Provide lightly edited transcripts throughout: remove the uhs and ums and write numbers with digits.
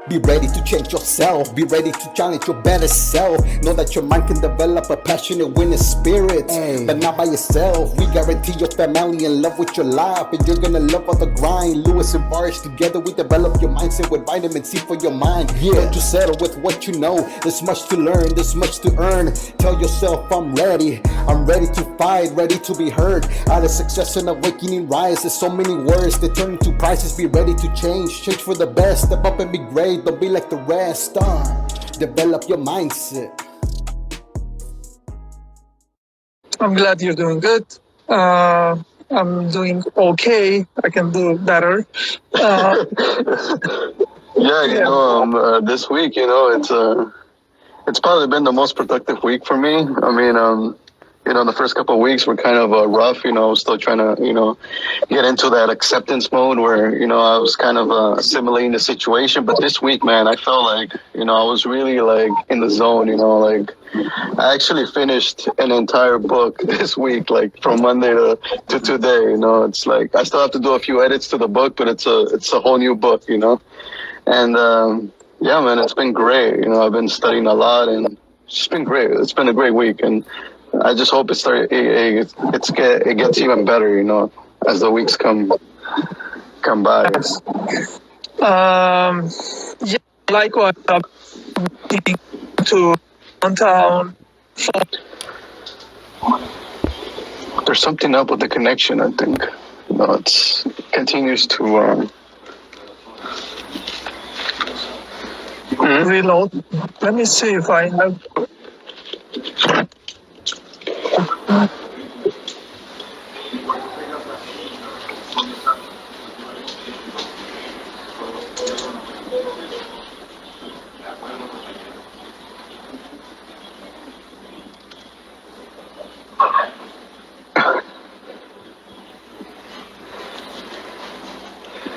Be ready to change yourself. Be ready to challenge your better self. Know that your mind can develop a passionate winning spirit, but not by yourself. We guarantee your family in love with your life, and you're gonna love all the grind. Lewis and Bars together, we develop your mindset with vitamin C for your mind. Don't you settle with what you know. There's much to learn, there's much to earn. Tell yourself I'm ready to fight, ready to be heard. Out of success and awakening rise. There's so many words that turn into prices. Be ready to change for the best. Step up and be great. Don't be like the rest. Develop your mindset. I'm glad you're doing good. I'm doing okay. I can do better. This week, it's probably been the most productive week for me. I mean, the first couple of weeks were kind of rough, still trying to, get into that acceptance mode where, I was kind of assimilating the situation. But this week, man, I felt like, I was really like in the zone, I actually finished an entire book this week, like from Monday to today, it's like, I still have to do a few edits to the book, but it's a whole new book, and, yeah, man, it's been great. I've been studying a lot and it's just been great. It's been a great week. And I just hope it gets even better, as the weeks come by. Yeah, likewise, I'm to downtown. There's something up with the connection, I think. It continues to reload. Let me see if I have.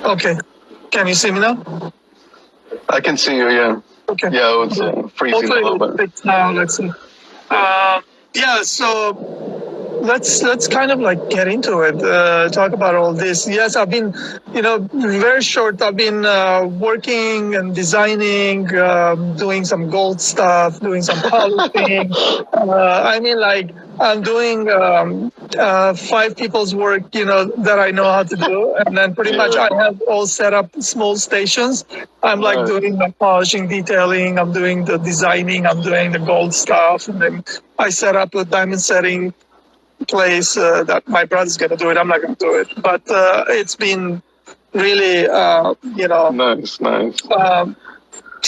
Okay, can you see me now? I can see you, yeah. Okay. Yeah, it's freezing a little bit. Now, let's see. Yeah, so let's kind of like get into it. Talk about all this. Yes, I've been, very short. I've been working and designing, doing some gold stuff, doing some polishing. I mean, like I'm doing 5 people's work, that I know how to do, and then pretty much I have all set up small stations. I'm like doing the polishing, detailing. I'm doing the designing. I'm doing the gold stuff, and then I set up a diamond setting place that my brother's going to do it. I'm not going to do it, but it's been really, Nice.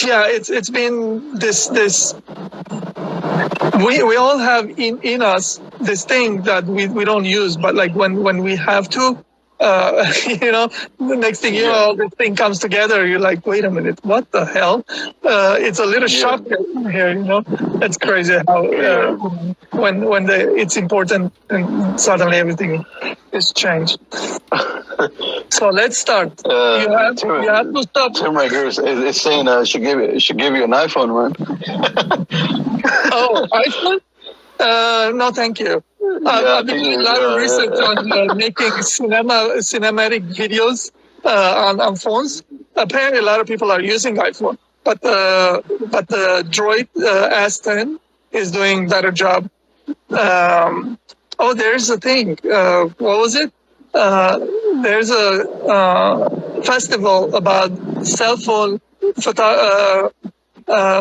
Yeah, it's been this. We all have in us this thing that we don't use, but like when we have to, the next thing you know, this thing comes together. You're like, wait a minute, what the hell? It's a little shock here, It's crazy how when it's important and suddenly everything is changed. So let's start. You have to stop. Tim right here is saying should give you an iPhone, man. Oh, iPhone? No, thank you. I've been doing a lot of research on making cinematic videos on phones. Apparently, a lot of people are using iPhone, but the Droid S10 is doing better job. There's a thing. What was it? There's a festival about cell phone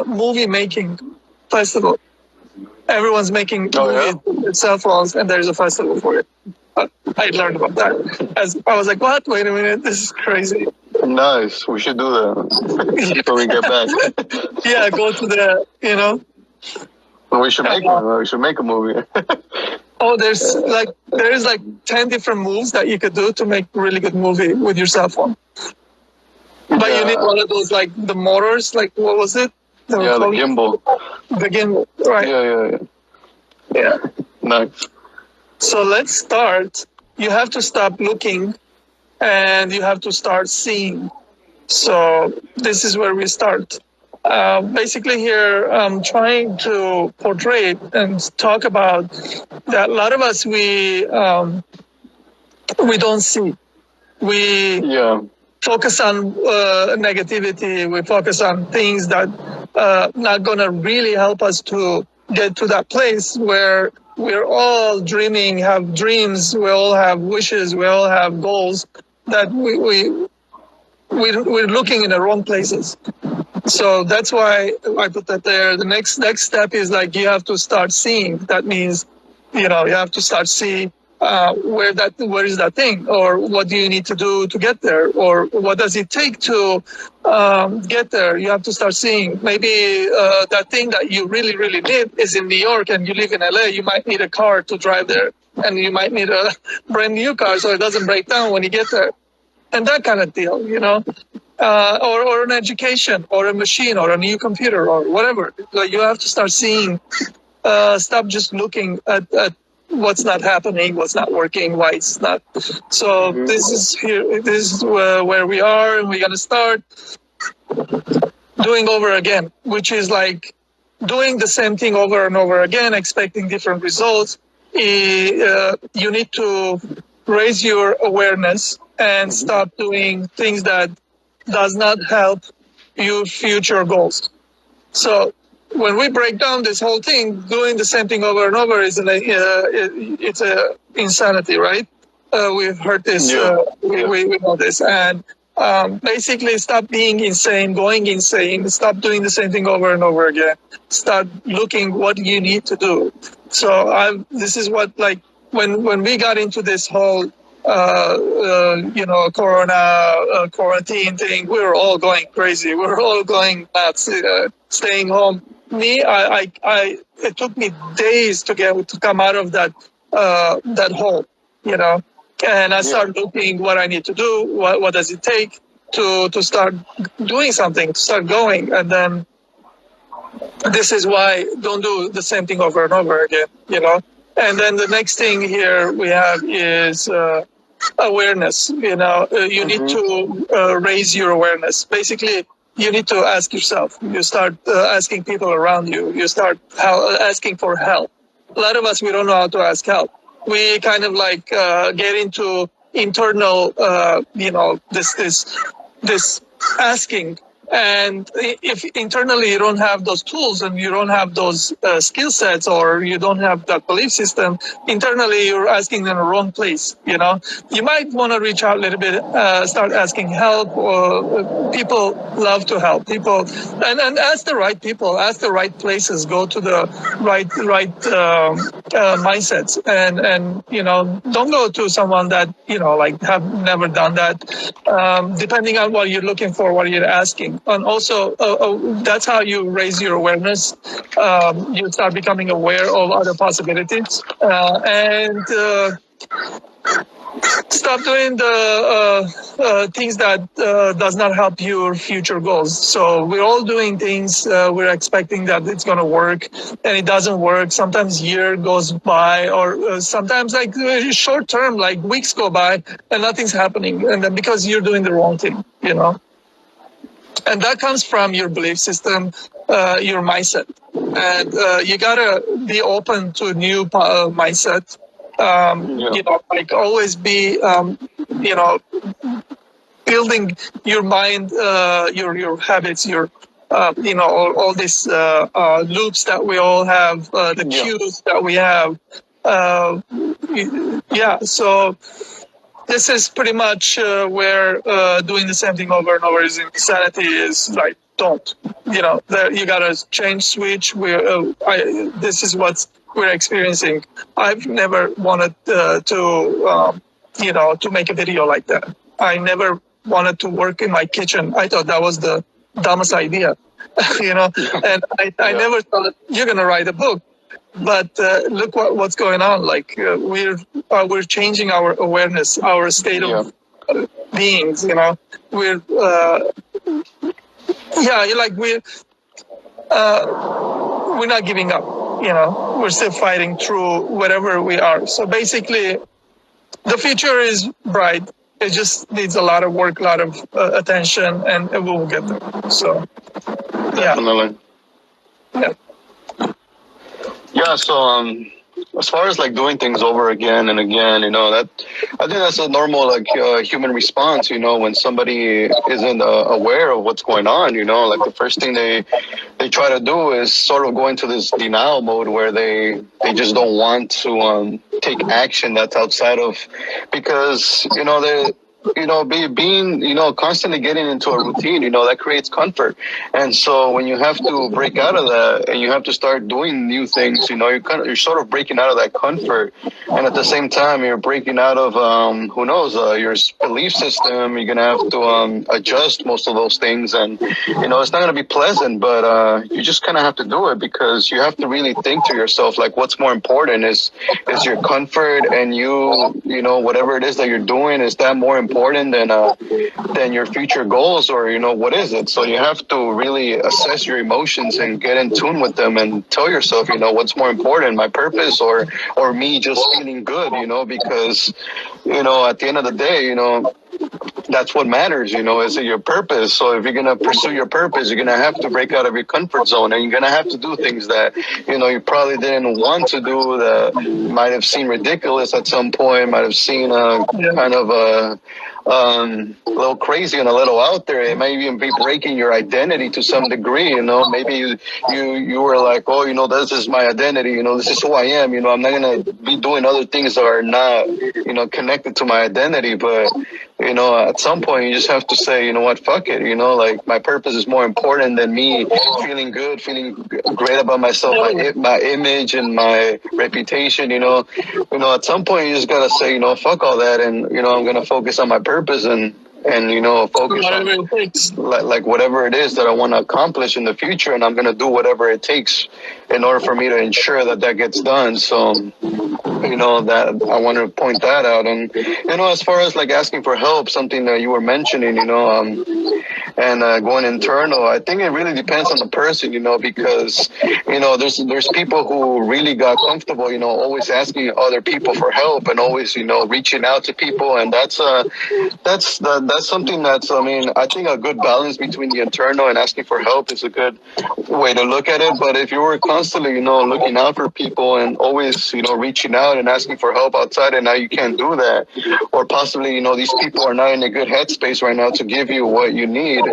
movie making festival. Everyone's making movies with cell phones, and there's a festival for it. I learned about that. I was like, what? Wait a minute, this is crazy. Nice. We should do that when we get back. Yeah, go to the, Well, we should make one. We should make a movie. Oh, there's like 10 different moves that you could do to make a really good movie with your cell phone. But you need one of those, like the motors, like what was it? The gimbal. The gimbal, right? Yeah. Nice. So let's start. You have to stop looking and you have to start seeing. So this is where we start. Basically here, I'm trying to portray and talk about that a lot of us, we don't see. focus on negativity. We focus on things that not going to really help us to get to that place where we're all dreaming, have dreams, we all have wishes, we all have goals that we're looking in the wrong places. So that's why I put that there. The next step is like you have to start seeing. That means, you have to start see where is that thing, or what do you need to do to get there, or what does it take to get there. You have to start seeing. Maybe that thing that you really really need is in New York, and you live in LA. You might need a car to drive there, and you might need a brand new car so it doesn't break down when you get there, and that kind of deal, or an education, or a machine, or a new computer, or whatever. Like you have to start seeing. Stop just looking at what's not happening, what's not working, why it's not. So this is here. This is where we are, and we're gonna start doing over again, which is like doing the same thing over and over again, expecting different results. You need to raise your awareness and stop doing things that does not help your future goals. So when we break down this whole thing, doing the same thing over and over is it's a insanity, right? We've heard this. We know this, and basically stop being insane, going insane. Stop doing the same thing over and over again. Start looking what you need to do. So this is what, like, when we got into this whole corona quarantine thing, we were all going crazy. We were all going nuts, staying home. It took me days to come out of that hole, and I started looking what I need to do, what does it take to start doing something, to start going. And then this is why don't do the same thing over and over again, And then the next thing here we have is awareness. You need to raise your awareness. Basically, you need to ask yourself. You start asking people around you. You start asking for help. A lot of us, we don't know how to ask help. We kind of like get into internal, this asking. And if internally you don't have those tools and you don't have those skill sets, or you don't have that belief system, internally you're asking in the wrong place. You might want to reach out a little bit, start asking help. Or people love to help people, and ask the right people, ask the right places, go to the right mindsets, and don't go to someone that like have never done that. Depending on what you're looking for, what you're asking. And also, that's how you raise your awareness. You start becoming aware of other possibilities, and stop doing the things that does not help your future goals. So we're all doing things, we're expecting that it's going to work, and it doesn't work. Sometimes year goes by, or sometimes like short term, like weeks go by and nothing's happening, and then because you're doing the wrong thing, And that comes from your belief system, your mindset. And you gotta be open to new mindset. Like always be, building your mind, your habits, your, all these loops that we all have, the cues that we have. So this is pretty much where doing the same thing over and over is insanity. Is like, don't, you gotta change, switch. This is what we're experiencing. I've never wanted to make a video like that. I never wanted to work in my kitchen. I thought that was the dumbest idea, and I never thought you're gonna write a book. But look what's going on. Like we're changing our awareness, our state of beings. We're we're not giving up. We're still fighting through whatever we are. So basically, the future is bright. It just needs a lot of work, a lot of attention, and we will get there. So definitely. Yeah. Yeah, so as far as like doing things over again and again, that I think that's a normal like human response. When somebody isn't aware of what's going on, like the first thing they try to do is sort of go into this denial mode where they just don't want to take action that's outside of, because they being constantly getting into a routine, that creates comfort. And so when you have to break out of that and you have to start doing new things, you're sort of breaking out of that comfort, and at the same time you're breaking out of who knows, your belief system. You're gonna have to adjust most of those things, and it's not gonna be pleasant, but you just kind of have to do it, because you have to really think to yourself, like, what's more important? Is your comfort and whatever it is that you're doing, is that more important than your future goals, or what is it? So you have to really assess your emotions and get in tune with them and tell yourself, what's more important, my purpose or me just feeling good, because at the end of the day, that's what matters, is it your purpose? So if you're going to pursue your purpose, you're going to have to break out of your comfort zone, and you're going to have to do things that, you probably didn't want to do, that might have seemed ridiculous at some point, might have seemed kind of a little crazy and a little out there. It may even be breaking your identity to some degree. Maybe you were like, oh, this is my identity. This is who I am. I'm not gonna be doing other things that are not connected to my identity. But at some point you just have to say, you know what, fuck it. Like, my purpose is more important than me feeling good, feeling great about myself, my image and my reputation. At some point you just gotta say, fuck all that, and I'm gonna focus on my purpose and focus Whatever on it takes. like whatever it is that I want to accomplish in the future, and I'm gonna do whatever it takes in order for me to ensure that gets done. So that I want to point that out. And as far as like asking for help, something that you were mentioning, and going internal, I think it really depends on the person, because there's people who really got comfortable, always asking other people for help, and always reaching out to people, and that's something that's, I think a good balance between the internal and asking for help is a good way to look at it. But if you were constantly looking out for people and always reaching out and asking for help outside, and now you can't do that, or possibly these people are not in a good headspace right now to give you what you need,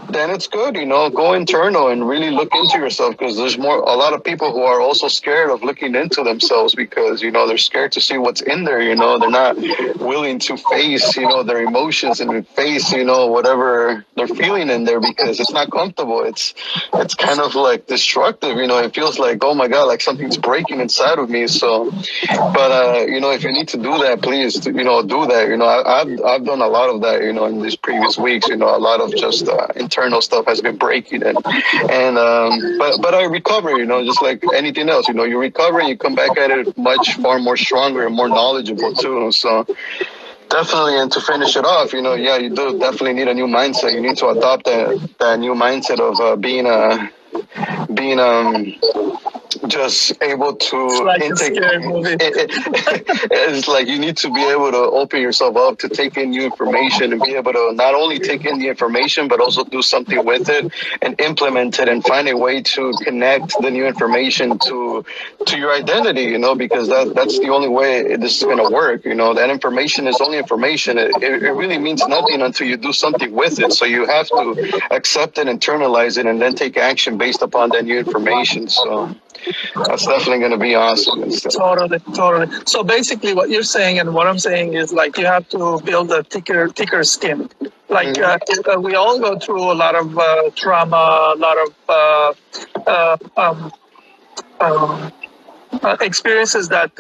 then it's good, go internal and really look into yourself, because there's a lot of people who are also scared of looking into themselves, because they're scared to see what's in there. They're not willing to face their emotions and face whatever they're feeling in there, because it's not comfortable. It's kind of like destructive. It feels like, oh my god, like something's breaking inside of me. So but if you need to do that, please do that. I've done a lot of that in these previous weeks. A lot of just internal stuff has been breaking, and but I recover, just like anything else. You recover and you come back at it far more stronger and more knowledgeable too. So definitely, and to finish it off, you do definitely need a new mindset. You need to adopt that new mindset of being just able to It's like a intake. scary movie. It's like you need to be able to open yourself up to take in new information, and be able to not only take in the information but also do something with it and implement it, and find a way to connect the new information to your identity. Because that's the only way this is going to work. That information is only information. It really means nothing until you do something with it. So you have to accept it, internalize it, and then take action based upon that new information. So that's definitely going to be awesome. Totally. So basically, what you're saying and what I'm saying is, like, you have to build a thicker skin. Like, we all go through a lot of trauma, a lot of experiences that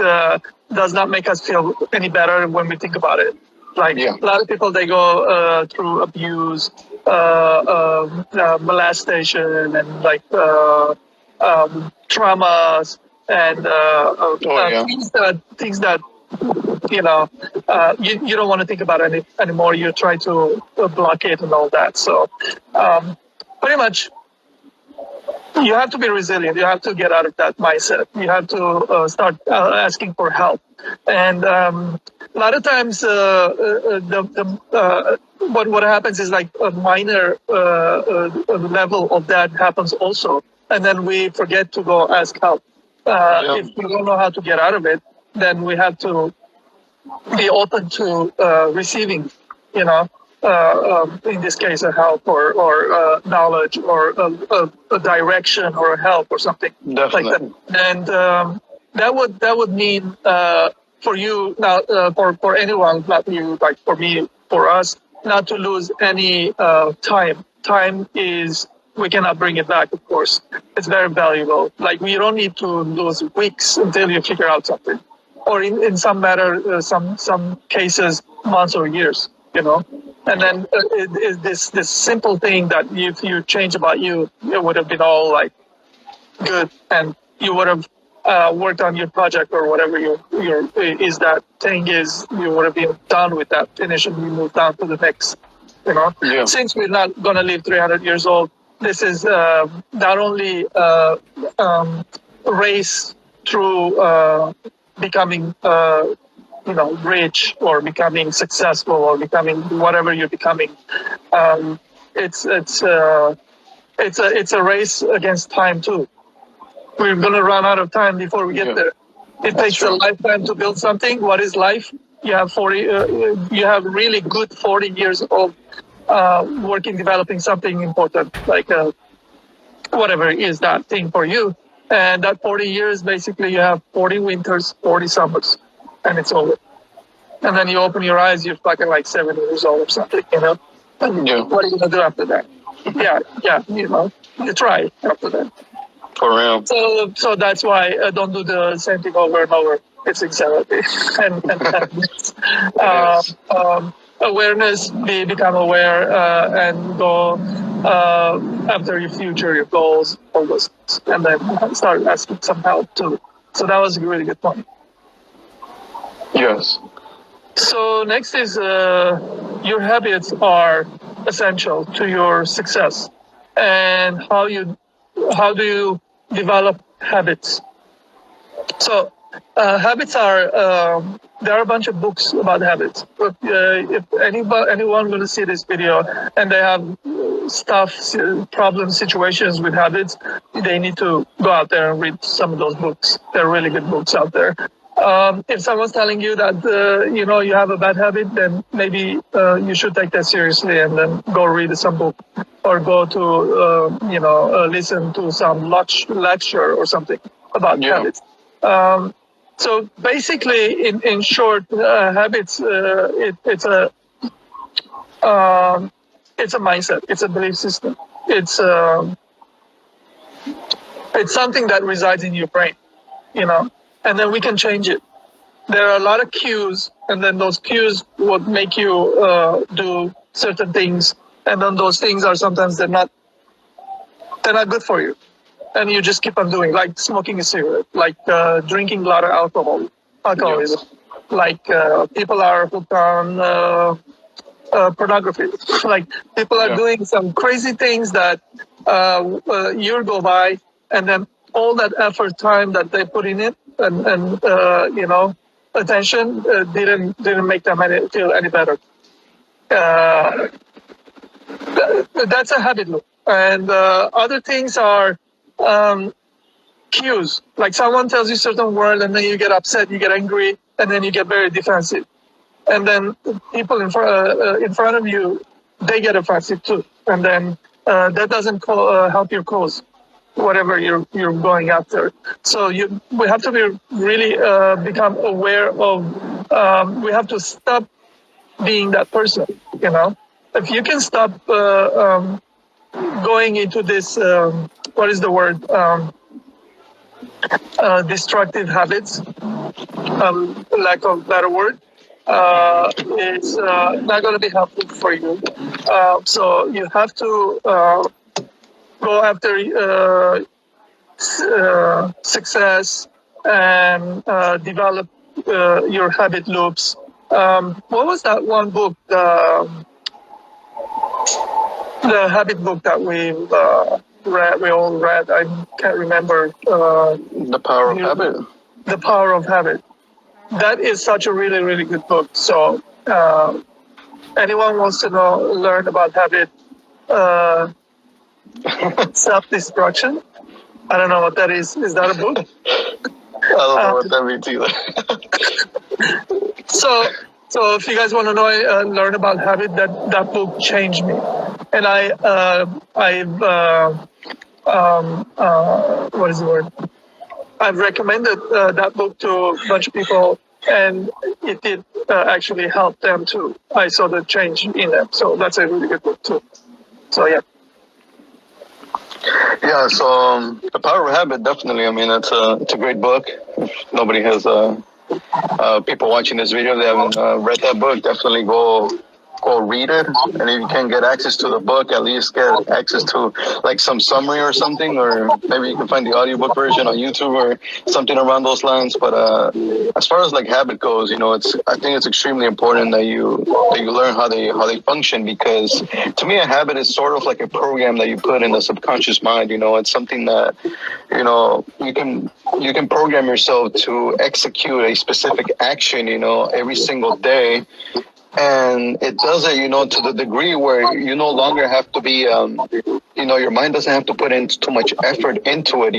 does not make us feel any better when we think about it. Like, a lot of people, they go through abuse, molestation, and like traumas, and things that you don't want to think about anymore. You try to block it and all that. So pretty much, you have to be resilient. You have to get out of that mindset. You have to start asking for help. And a lot of times, what happens is, like, a minor level of that happens also, and then we forget to go ask help. If we don't know how to get out of it, then we have to be open to receiving, in this case, a help or knowledge or a direction or a help or something like that. Definitely. And that would mean for you now, for anyone, not you, like for me, for us, not to lose any time. Time is, we cannot bring it back, of course. It's very valuable. Like, you don't need to lose weeks until you figure out something, or in some matter, some cases, months or years. And then this simple thing that if you change about you, it would have been all like good, and you would have worked on your project or whatever your is that thing is. You would have been done with that, finish, and we moved on to the next. Yeah. Since we're not gonna live 300 years old, this is not only race through becoming rich or becoming successful or becoming whatever you're becoming. It's a race against time too. We're gonna run out of time before we get there. It takes a lifetime to build something. What is life? You have 40. You have really good 40 years of working, developing something important, like whatever is that thing for you. And that 40 years, basically, you have 40 winters, 40 summers, and it's over. And then you open your eyes, you're fucking like 70 years old or something, And what are you gonna do after that? You try after that. For real. So that's why I don't do the same thing over and over. It's insanity. and awareness, become aware, and go after your future, your goals, all those things, and then start asking some help too. So that was a really good point. Yes. So next is your habits are essential to your success, and how do you develop habits? So habits are there are a bunch of books about habits. But if anyone going to see this video and they have problem situations with habits, they need to go out there and read some of those books. They're really good books out there. If someone's telling you that you have a bad habit, then maybe you should take that seriously and then go read some book or go to listen to some lecture or something about habits. So basically, in short, habits it's a mindset. It's a belief system. It's something that resides in your brain, and then we can change it. There are a lot of cues, and then those cues would make you do certain things, and then those things are sometimes they're not good for you, and you just keep on doing, like smoking a cigarette, like drinking a lot of alcoholism, like people are hooked on pornography, like people are doing some crazy things that year go by, and then all that effort, time that they put in it, and attention didn't make them feel any better. That's a habit loop. And other things are cues. Like someone tells you certain word, and then you get upset, you get angry, and then you get very defensive. And then people in front of you, they get offensive too. And then that doesn't help your cause, whatever you're going after. So we have to be really become aware of. We have to stop being that person. If you can stop going into this, what is the word? Destructive habits. Lack of better word. It's not going to be helpful for you. So you have to go after success and develop your habit loops. What was that one book? The habit book that we've read. We all read. I can't remember. The Power of Habit. The Power of Habit. That is such a really, really good book. So anyone wants to learn about habit, self-destruction. I don't know what that is. Is that a book? don't know what that means either. So if you guys want to know, learn about habit, that book changed me, and what is the word? I've recommended that book to a bunch of people, and it did actually help them too. I saw the change in them, so that's a really good book too. So yeah. Yeah, so The Power of Habit, definitely. I mean, it's a great book. If nobody has people watching this video, they haven't read that book, definitely go read it. And if you can't get access to the book, at least get access to like some summary or something, or maybe you can find the audiobook version on YouTube or something around those lines. But as far as like habit goes, I think it's extremely important that you learn how they function, because to me a habit is sort of like a program that you put in the subconscious mind. It's something that you can program yourself to execute a specific action every single day. And it does it, to the degree where you no longer have to be, your mind doesn't have to put in too much effort into it,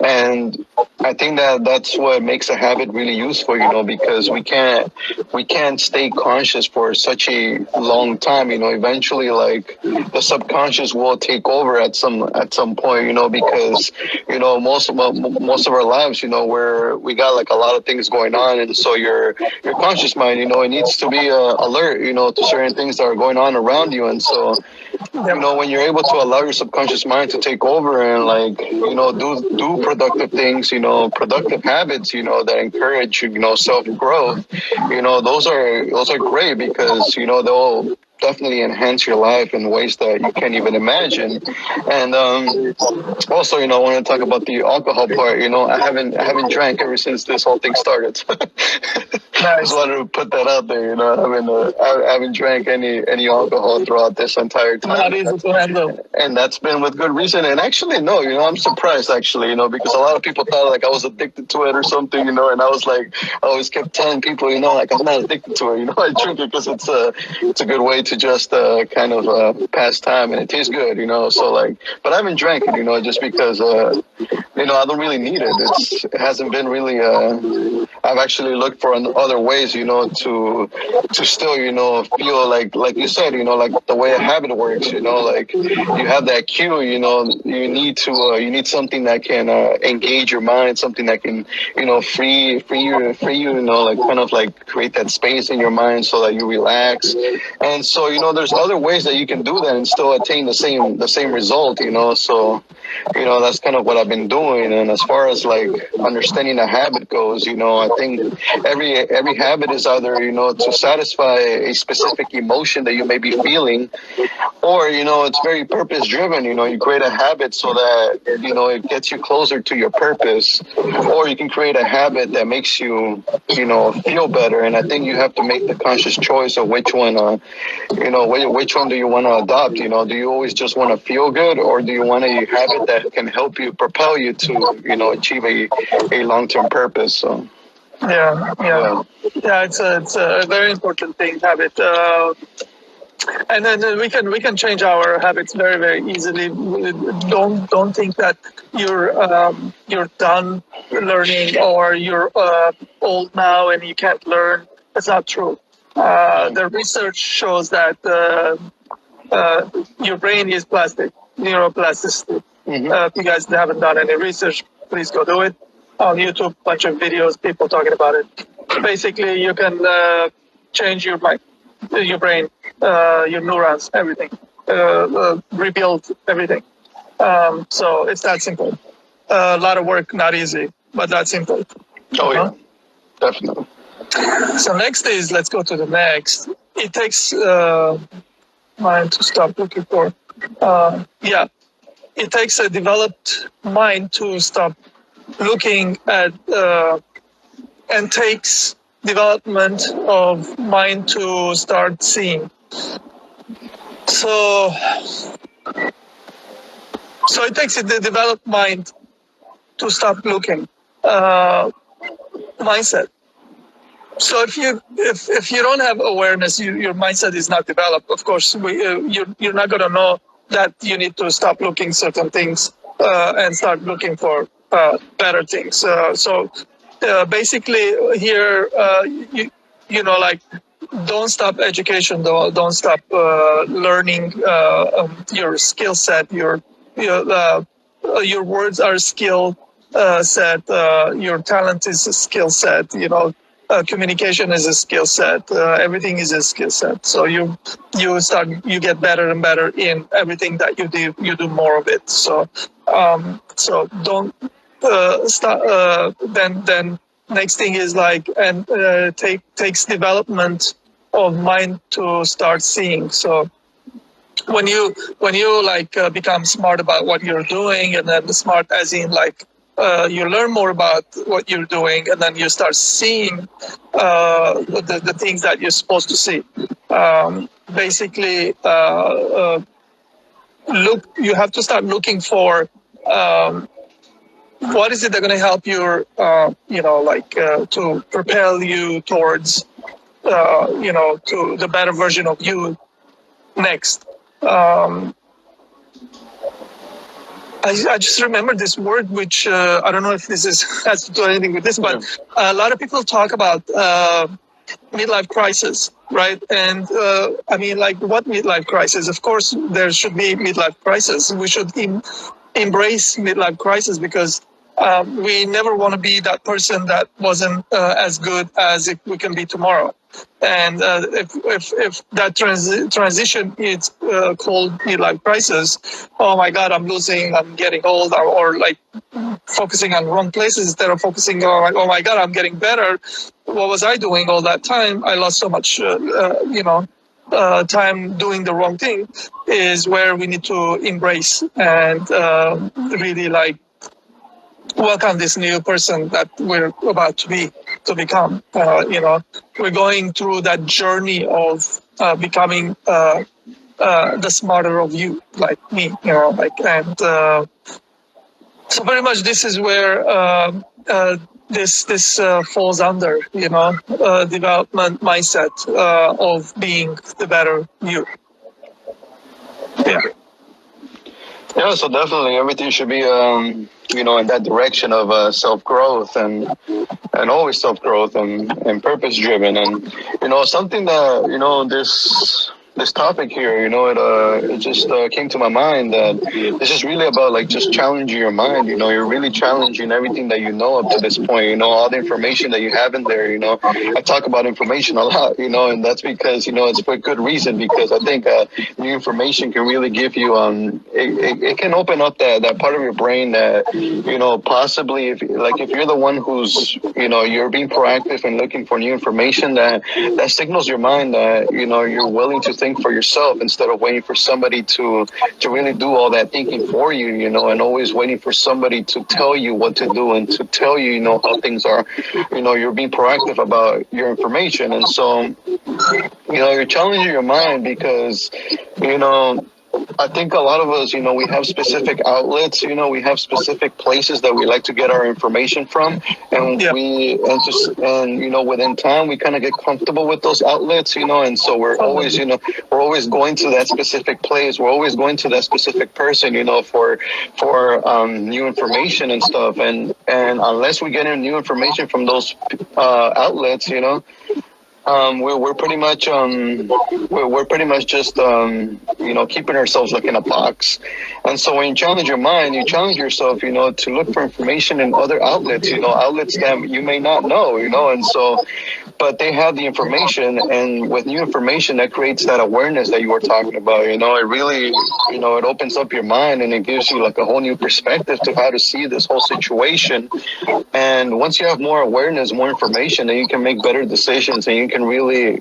And I think that's what makes a habit really useful, because we can't stay conscious for such a long time, Eventually, like the subconscious will take over at some point, because most of our lives, we got like a lot of things going on, and so your conscious mind, it needs to be alert, to certain things that are going on around you, and so. When you're able to allow your subconscious mind to take over and do productive things, productive habits, that encourage, self-growth, those are great, because, they'll definitely enhance your life in ways that you can't even imagine. And also, I want to talk about the alcohol part. I haven't drank ever since this whole thing started. I just wanted to put that out there. I haven't drank any alcohol throughout this entire time. Not easy to handle. And that's been with good reason. And actually, no, I'm surprised actually, because a lot of people thought like I was addicted to it or something, and I was like, I always kept telling people, like I'm not addicted to it. I drink it because it's a good way to just kind of pass time, and it tastes good, So like, but I haven't drank it, just because I don't really need it. It hasn't been really. I've actually looked for other ways, to still, feel like you said, like the way a habit works, like you have that cue, you need something that can engage your mind, something that can, free you, like kind of like create that space in your mind so that you relax. And so, there's other ways that you can do that and still attain the same result, so, that's kind of what I've been doing. And as far as like understanding a habit goes, I think every habit is either, to satisfy a specific emotion that you may be feeling, or, it's very purpose driven. You create a habit so that, it gets you closer to your purpose, or you can create a habit that makes you, feel better. And I think you have to make the conscious choice of which one, which one do you want to adopt? Do you always just want to feel good, or do you want a habit that can help you, propel you to, achieve a long-term purpose? So. Yeah. It's a very important thing, habit. And then we can change our habits very, very easily. Don't think that you're done learning, or you're old now and you can't learn. That's not true. The research shows that your brain is plastic, neuroplasticity. If you guys haven't done any research, please go do it. On YouTube, bunch of videos, people talking about it. Basically, you can change your mind, your brain, your neurons, everything, rebuild everything. So it's that simple. A lot of work, not easy, but that simple. Oh yeah, definitely. So next is, let's go to the next. It takes mind to stop looking for. It takes a developed mind to stop looking at, and takes development of mind to start seeing. So it takes the developed mind to stop looking. Mindset. So if you don't have awareness, your mindset is not developed. Of course, you're not going to know that you need to stop looking certain things and start looking for better things. Basically, here, like, don't stop education, though. Don't stop learning your skill set. Your words are skill set. Your talent is a skill set. Communication is a skill set. Everything is a skill set. So you get better and better in everything that you do. You do more of it. So don't start. Then next thing is like, and takes development of mind to start seeing. So when you like become smart about what you're doing, and then smart as in like you learn more about what you're doing, and then you start seeing the things that you're supposed to see. Basically, you have to start looking for what is it that's going to help you, to propel you towards, to the better version of you next. I just remember this word, which I don't know if this has to do anything with this, but a lot of people talk about midlife crisis, right? And I mean, like, what midlife crisis? Of course, there should be midlife crisis. We should embrace midlife crisis, because we never want to be that person that wasn't as good as if we can be tomorrow. And if that transition is called midlife crisis, oh my God, I'm losing, I'm getting old, or like focusing on wrong places instead of focusing on, like, oh my God, I'm getting better. What was I doing all that time? I lost so much, time doing the wrong thing, is where we need to embrace and really like welcome this new person that we're about to become. We're going through that journey of becoming the smarter of you, like me. And so very much this is where this falls under, development mindset of being the better you. Yeah. Yeah, so definitely everything should be, in that direction of self-growth and always self-growth and purpose-driven. And, something that, this topic here, it just came to my mind that it's just really about like just challenging your mind. You're really challenging everything that you know up to this point, all the information that you have in there. I talk about information a lot, and that's because, it's for good reason, because I think new information can really give you, it can open up that part of your brain that, possibly if you're the one who's, you're being proactive and looking for new information, that signals your mind that, you're willing to think for yourself instead of waiting for somebody to really do all that thinking for you, and always waiting for somebody to tell you what to do and to tell you, how things are. You're being proactive about your information. And so, you're challenging your mind because, I think a lot of us, we have specific outlets, we have specific places that we like to get our information from. And within time, we kind of get comfortable with those outlets, and so we're always going to that specific place. We're always going to that specific person, for new information and stuff. And unless we get new information from those outlets, we're pretty much just keeping ourselves like in a box. And so when you challenge your mind, you challenge yourself, to look for information in other outlets, outlets that you may not know, and so, but they have the information, and with new information that creates that awareness that you were talking about. It really, it opens up your mind, and it gives you like a whole new perspective to how to see this whole situation. And once you have more awareness, more information, then you can make better decisions, and you can really,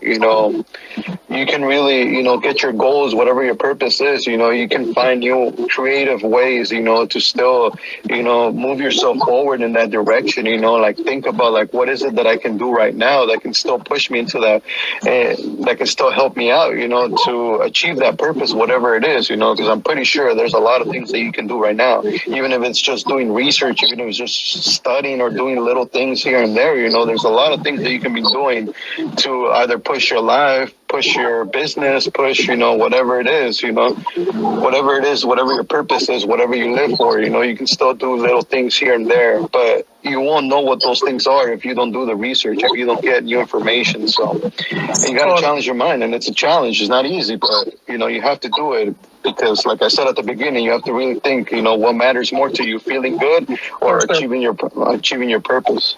get your goals, whatever your purpose is. You can find new creative ways, to still, move yourself forward in that direction. Like think about like what is it that I can do right now that can still push me into that, that can still help me out, to achieve that purpose, whatever it is, because I'm pretty sure there's a lot of things that you can do right now, even if it's just doing research, even if it's just studying or doing little things here and there. There's a lot of things that you can be doing to either push your life, push your business, push, whatever it is, whatever it is, whatever your purpose is, whatever you live for, you can still do little things here and there, but you won't know what those things are if you don't do the research, if you don't get new information. So you got to challenge your mind, and it's a challenge. It's not easy, but you have to do it because, like I said at the beginning, you have to really think, what matters more to you, feeling good or achieving your purpose.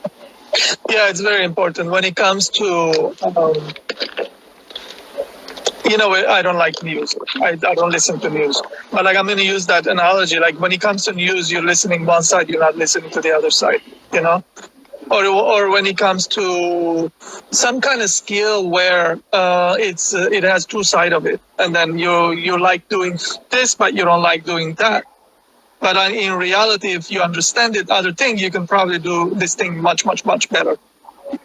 Yeah, it's very important when it comes to. I don't like news. I don't listen to news. But I'm going to use that analogy. Like when it comes to news, you're listening one side, you're not listening to the other side. Or when it comes to some kind of skill where it has two sides of it, and then you like doing this, but you don't like doing that. But in reality, if you understand the other thing, you can probably do this thing much, much, much better.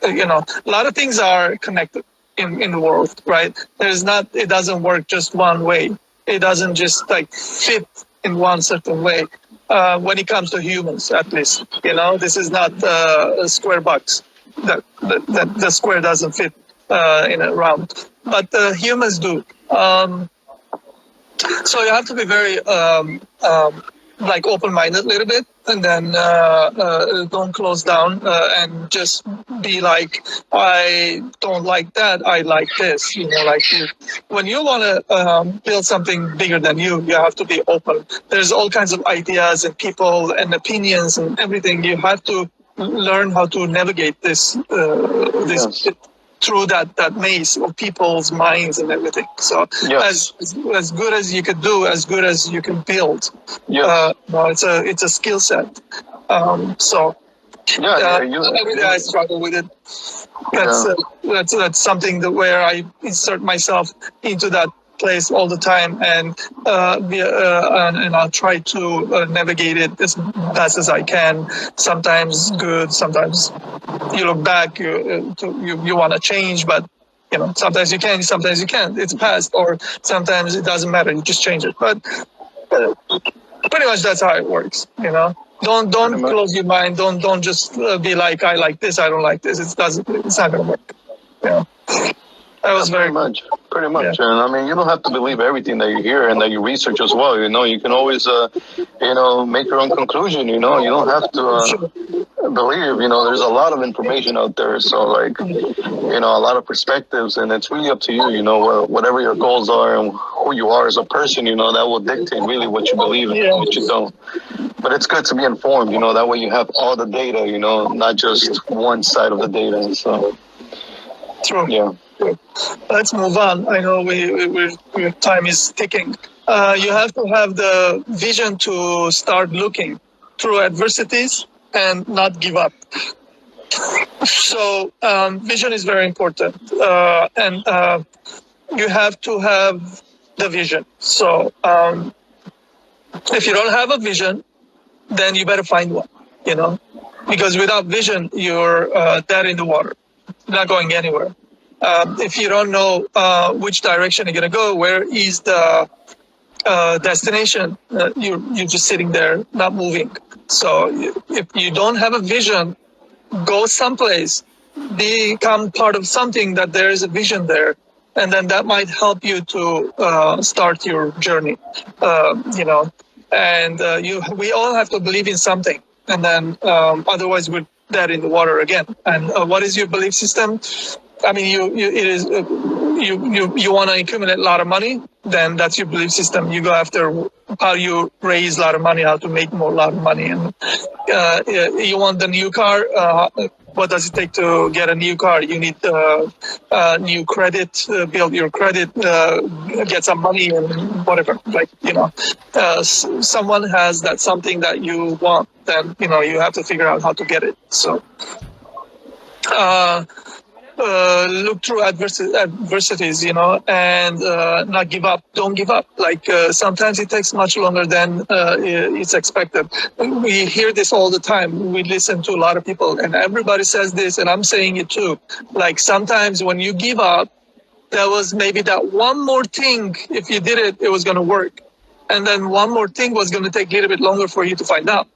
A lot of things are connected in the world, right? It doesn't work just one way. It doesn't just fit in one certain way. When it comes to humans, at least, this is not a square box. That the square doesn't fit in a round, but humans do. So you have to be very open-minded a little bit, and then don't close down and just be like, I don't like that, I like this. When you want to build something bigger than you have to be open. There's all kinds of ideas and people and opinions and everything. You have to learn how to navigate this through that maze of people's minds and everything. So as good as you could do, as good as you can build. It's a skill set. Every day I struggle with it. That's something where I insert myself into that place all the time, and I'll try to navigate it as best as I can. Sometimes good, sometimes you look back, you want to change, but sometimes you can, sometimes you can't. It's past, or sometimes it doesn't matter. You just change it. But pretty much that's how it works. Don't close your mind. Don't just be like, I like this, I don't like this. It's not gonna work. That was pretty much. Yeah. And you don't have to believe everything that you hear and that you research as well. You can always, make your own conclusion. You don't have to believe. There's a lot of information out there. So, a lot of perspectives, and it's really up to you. Whatever your goals are and who you are as a person, that will dictate really what you believe in and what you don't. But it's good to be informed. That way you have all the data. Not just one side of the data. So, true. Yeah. Let's move on. I know we time is ticking. You have to have the vision to start looking through adversities and not give up. So vision is very important, and you have to have the vision. So if you don't have a vision, then you better find one. Because without vision, you're dead in the water, not going anywhere. If you don't know which direction you're going to go, where is the destination, you're just sitting there, not moving. So if you don't have a vision, go someplace, become part of something that there is a vision there. And then that might help you to start your journey, And we all have to believe in something. And then otherwise we're dead in the water again. And what is your belief system? You want to accumulate a lot of money, then that's your belief system. You go after how you raise a lot of money, how to make a lot of money. And you want the new car. What does it take to get a new car? You need new credit, build your credit, get some money and whatever. Someone has that something that you want, then you have to figure out how to get it. So. Look through adversities, and not give up. Don't give up. Sometimes it takes much longer than it's expected. We hear this all the time. We listen to a lot of people, and everybody says this, and I'm saying it too. Sometimes when you give up, there was maybe that one more thing. If you did it, it was going to work, and then one more thing was going to take a little bit longer for you to find out.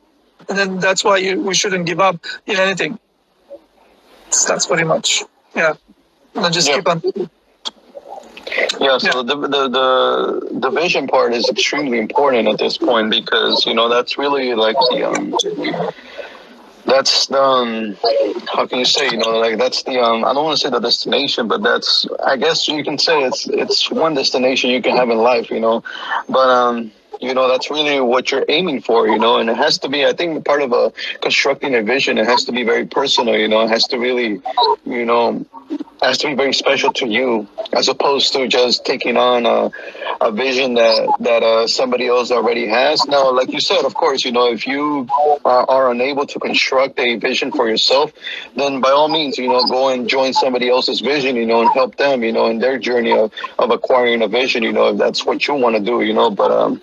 And then that's why we shouldn't give up in anything. That's pretty much. Yeah, and just keep on. Yeah, so the vision part is extremely important at this point because that's really like the how can you say, like that's the I don't want to say the destination, but that's, I guess you can say it's one destination you can have in life, but that's really what you're aiming for, and it has to be, I think, part of a constructing a vision. It has to be very personal, it has to really, you know has to be very special to you, as opposed to just taking on a vision that somebody else already has. Now, like you said, of course, if you are unable to construct a vision for yourself, then by all means, go and join somebody else's vision, and help them, in their journey of acquiring a vision, if that's what you want to do, but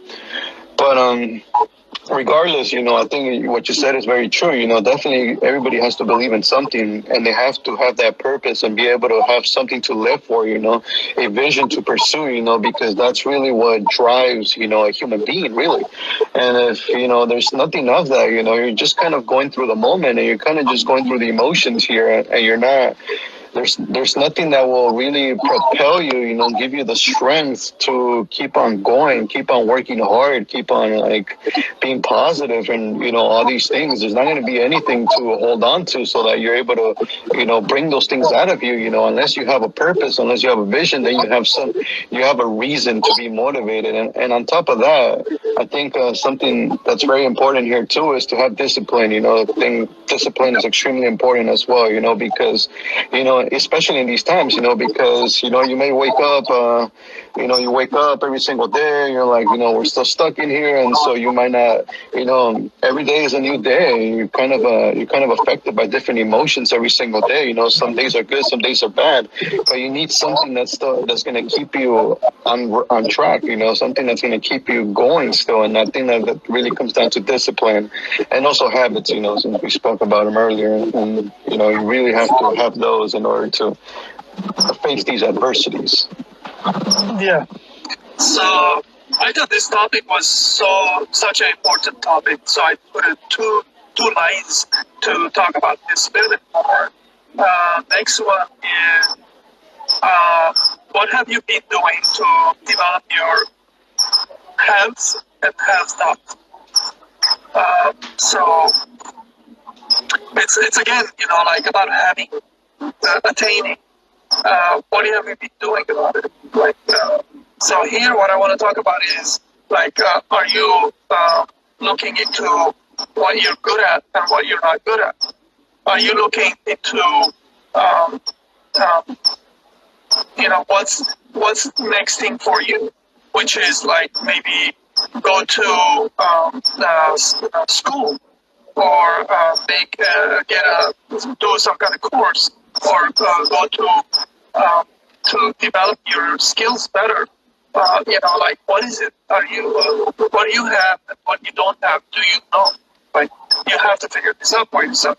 regardless, I think what you said is very true. Definitely everybody has to believe in something, and they have to have that purpose and be able to have something to live for, a vision to pursue, because that's really what drives, a human being, really. And if, there's nothing of that, you're just kind of going through the moment, and you're kind of just going through the emotions here, and you're not, there's nothing that will really propel you, give you the strength to keep on going, keep on working hard, keep on like being positive, and all these things. There's not going to be anything to hold on to so that you're able to bring those things out of you, unless you have a purpose, unless you have a vision, then you have a reason to be motivated. And on top of that, I think something that's very important here too is to have discipline. I think discipline is extremely important as well, because especially in these times, because you may wake up, you wake up every single day, and you're like, we're still stuck in here, and so you might not, every day is a new day. You're kind of affected by different emotions every single day. Some days are good, some days are bad, but you need something that's going to keep you on track. Something that's going to keep you going still, and I think that really comes down to discipline and also habits. Since we spoke about them earlier, and you really have to have those in order to face these adversities. Yeah. So I thought this topic was such an important topic. So I put it two lines to talk about this a little bit more. Next one is what have you been doing to develop your health and health thought? So it's again, like about having, attaining. What have you been doing about it? Like, so here, what I want to talk about is like, are you looking into what you're good at and what you're not good at? Are you looking into, what's next thing for you, which is like maybe go to school, or do some kind of course, or go to develop your skills better. Like what is it? What do you have and what you don't have? Do you know? Like you have to figure this out for yourself.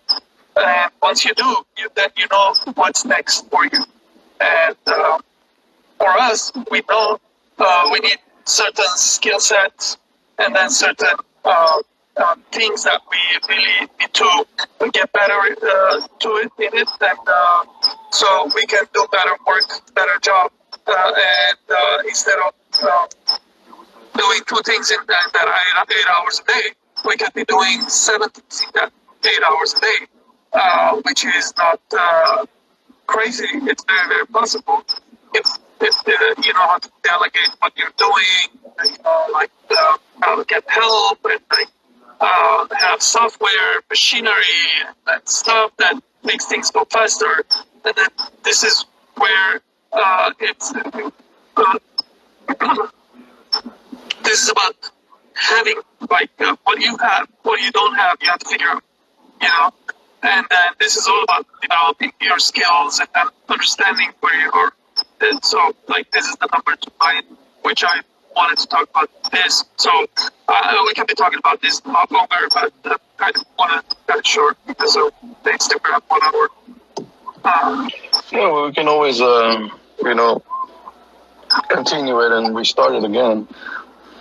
And once you do, then you know what's next for you. And for us, we know we need certain skill sets, and then certain things that we really need to get better to it in it, and so we can do better work, better job, and instead of doing two things in that 8 hours a day, we can be doing 7 things in that 8 hours a day, which is not crazy. It's very, very possible if you know how to delegate what you're doing, like how to get help, and like have software, machinery, and stuff that makes things go faster. And then this is where it's this is about having like what you have, what you don't have, you have to figure out, and then this is all about developing your skills and then understanding where you are. And so, like, this is the number 2 line, which I wanted to talk about this. So we can be talking about this a lot longer, but I want to cut it short because of the Instagram 1 hour. Yeah, well, we can always, continue it and restart it again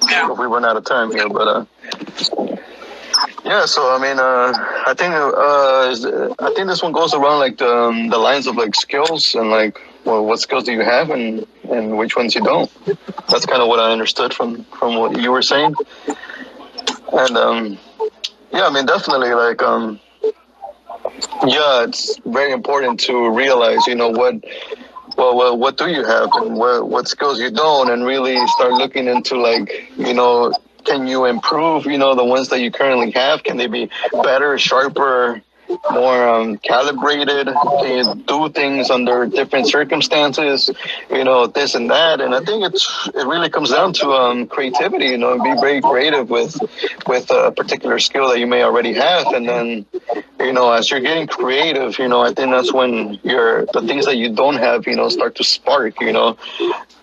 if we run out of time here. But yeah, so I mean, I think this one goes around like the lines of like skills and like what skills do you have and which ones you don't. That's kind of what I understood from what you were saying. And yeah, I mean, definitely, like, yeah, it's very important to realize, what do you have and what skills you don't, and really start looking into, like, can you improve, the ones that you currently have? Can they be better, sharper, more calibrated? Can you do things under different circumstances? This and that. And I think it really comes down to creativity. Be very creative with a particular skill that you may already have, and then as you're getting creative, I think that's when the things that you don't have, start to spark.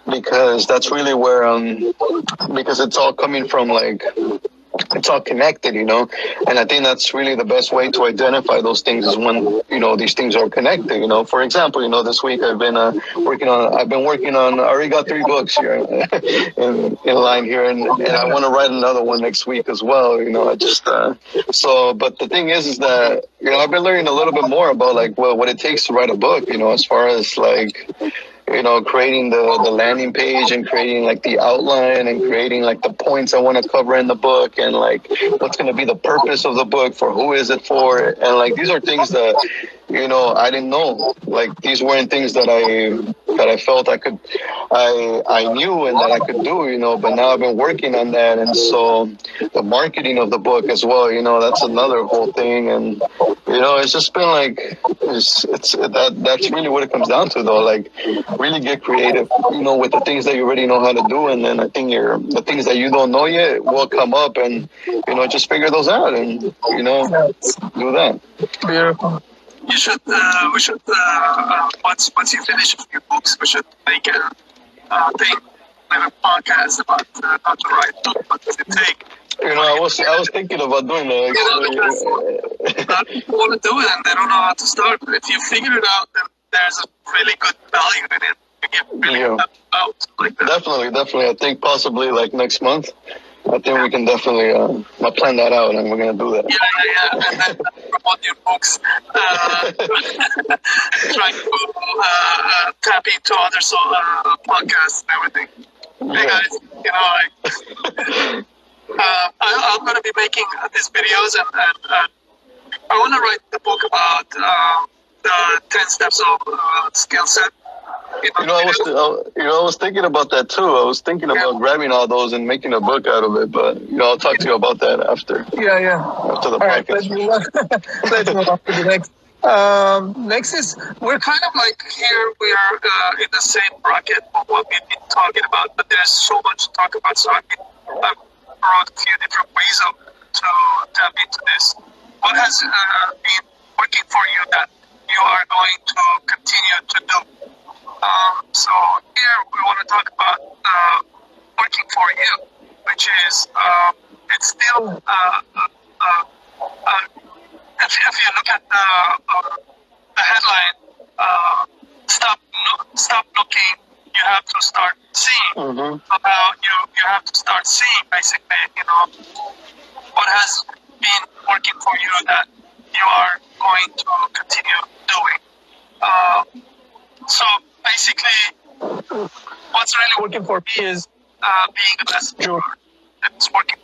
Because that's really where because it's all coming from, like, it's all connected, and I think that's really the best way to identify those things, is when these things are connected. For example, this week I've been working on I already got 3 books here in line here, and I want to write another one next week as well. I just but the thing is that I've been learning a little bit more about, like, what it takes to write a book, as far as, like, creating the landing page, and creating, like, the outline, and creating, like, the points I want to cover in the book, and, like, what's going to be the purpose of the book, for who is it for, and, like, these are things that I didn't know. Like, these weren't things that I felt I knew and that I could do, but now I've been working on that. And so the marketing of the book as well, that's another whole thing. And it's just been, like, that's really what it comes down to, though. Like, really get creative, with the things that you already know how to do, and then I think the things that you don't know yet will come up, and just figure those out, and do that. Beautiful. We should once you finish your books, we should make a thing, like a podcast about how to write book. What does it take? I was thinking about doing that, actually. Because a lot of people want to do it and they don't know how to start. But if you figure it out, then there's a really good value in it. You get really out like that. Definitely. I think possibly, like, next month. I think we can definitely plan that out, and we're gonna do that. Yeah. And then promote your books. Try to tap into other podcasts and everything. Hey guys, I'm gonna be making these videos, and I want to write the book about the 10 steps of skill set. I was thinking about that too. I was thinking about grabbing all those and making a book out of it, but I'll talk to you about that after. Yeah. After the all right, podcast. let's move on to the next. Next is, we're kind of like, here we are in the same bracket of what we've been talking about, but there's so much to talk about. So I've brought a few different ways to tap into this. What has been working for you that you are going to continue to do? So here we want to talk about working for you, which is it's still if you look at the headline, stop looking, you have to start seeing. Mm-hmm. So now you have to start seeing, basically, what has been working for you that you are going to continue doing. So basically, what's really working for me is being a messenger. It's working.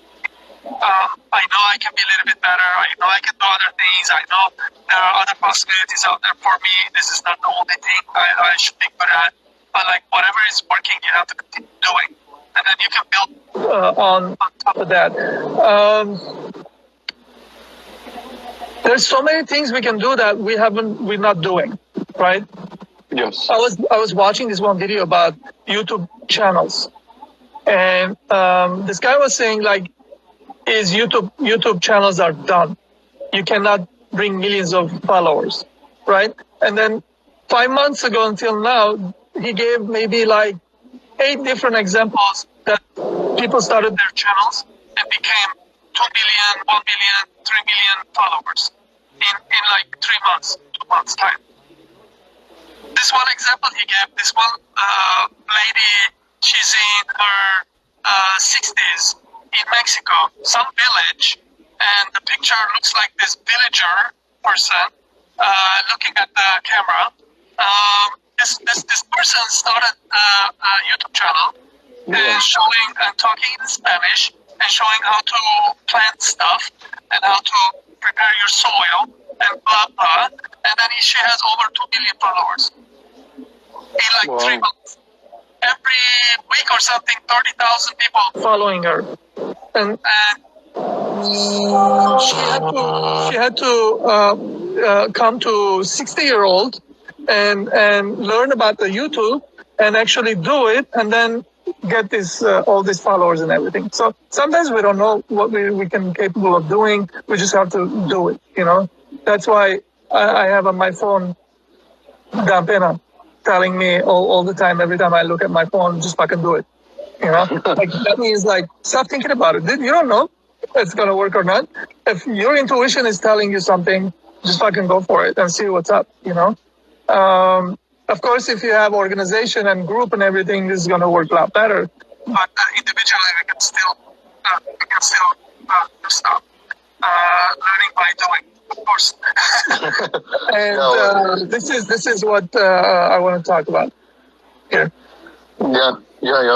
I know I can be a little bit better. I know I can do other things. I know there are other possibilities out there for me. This is not the only thing I should be good at. But, like, whatever is working, you have to continue doing, and then you can build on top of that. There's so many things we can do that we're not doing, right? Yes. I was watching this one video about YouTube channels, and this guy was saying, like, is YouTube channels are done. You cannot bring millions of followers, right? And then 5 months ago until now, he gave maybe like 8 different examples that people started their channels and became 2 million, 1 million, 3 million followers in like 3 months, 2 months time. This one example he gave, this one lady, she's in her 60s in Mexico, some village, and the picture looks like this villager person looking at the camera. this person started a YouTube channel and showing and talking in Spanish and showing how to plant stuff and how to prepare your soil and blah blah. And then she has over 2 million followers in like 3 months. Every week or something, 30,000 people following her, and she had to come to 60-year-old and learn about the YouTube and actually do it, and then get this all these followers and everything. So sometimes we don't know what we can capable of doing. We just have to do it. That's why I have on my phone Dan Pena telling me all the time, every time I look at my phone, just fucking do it. Like that means like stop thinking about it. You don't know if it's gonna work or not. If your intuition is telling you something, just fucking go for it and see what's up. Of course, if you have organization and group and everything, this is gonna work a lot better. But individually, we can still stop learning by doing. Of course. And this is what I want to talk about here. Yeah,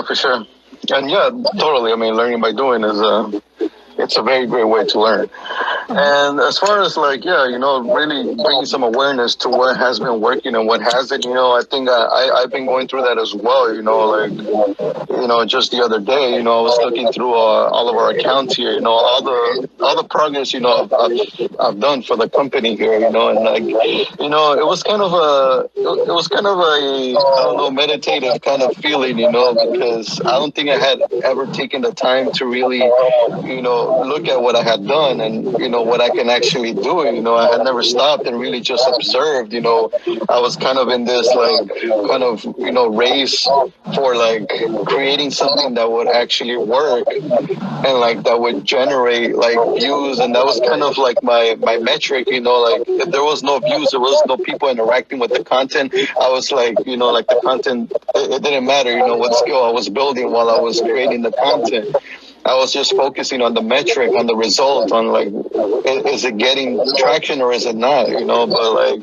for sure. And yeah, totally. I mean, learning by doing is it's a very great way to learn. And as far as like, really bringing some awareness to what has been working and what hasn't, I think I've been going through that as well, just the other day, I was looking through all of our accounts here, all the progress, I've done for the company here, and like, it was kind of a I don't know, meditative kind of feeling, because I don't think I had ever taken the time to really, look at what I had done and, what I can actually do. I had never stopped and really just observed, I was kind of in this like race for like creating something that would actually work and like that would generate like views. And that was kind of like my metric, like if there was no views, there was no people interacting with the content. I was like, like the content, it didn't matter, what skill I was building while I was creating the content. I was just focusing on the metric, on the result, on like, is it getting traction or is it not? But like,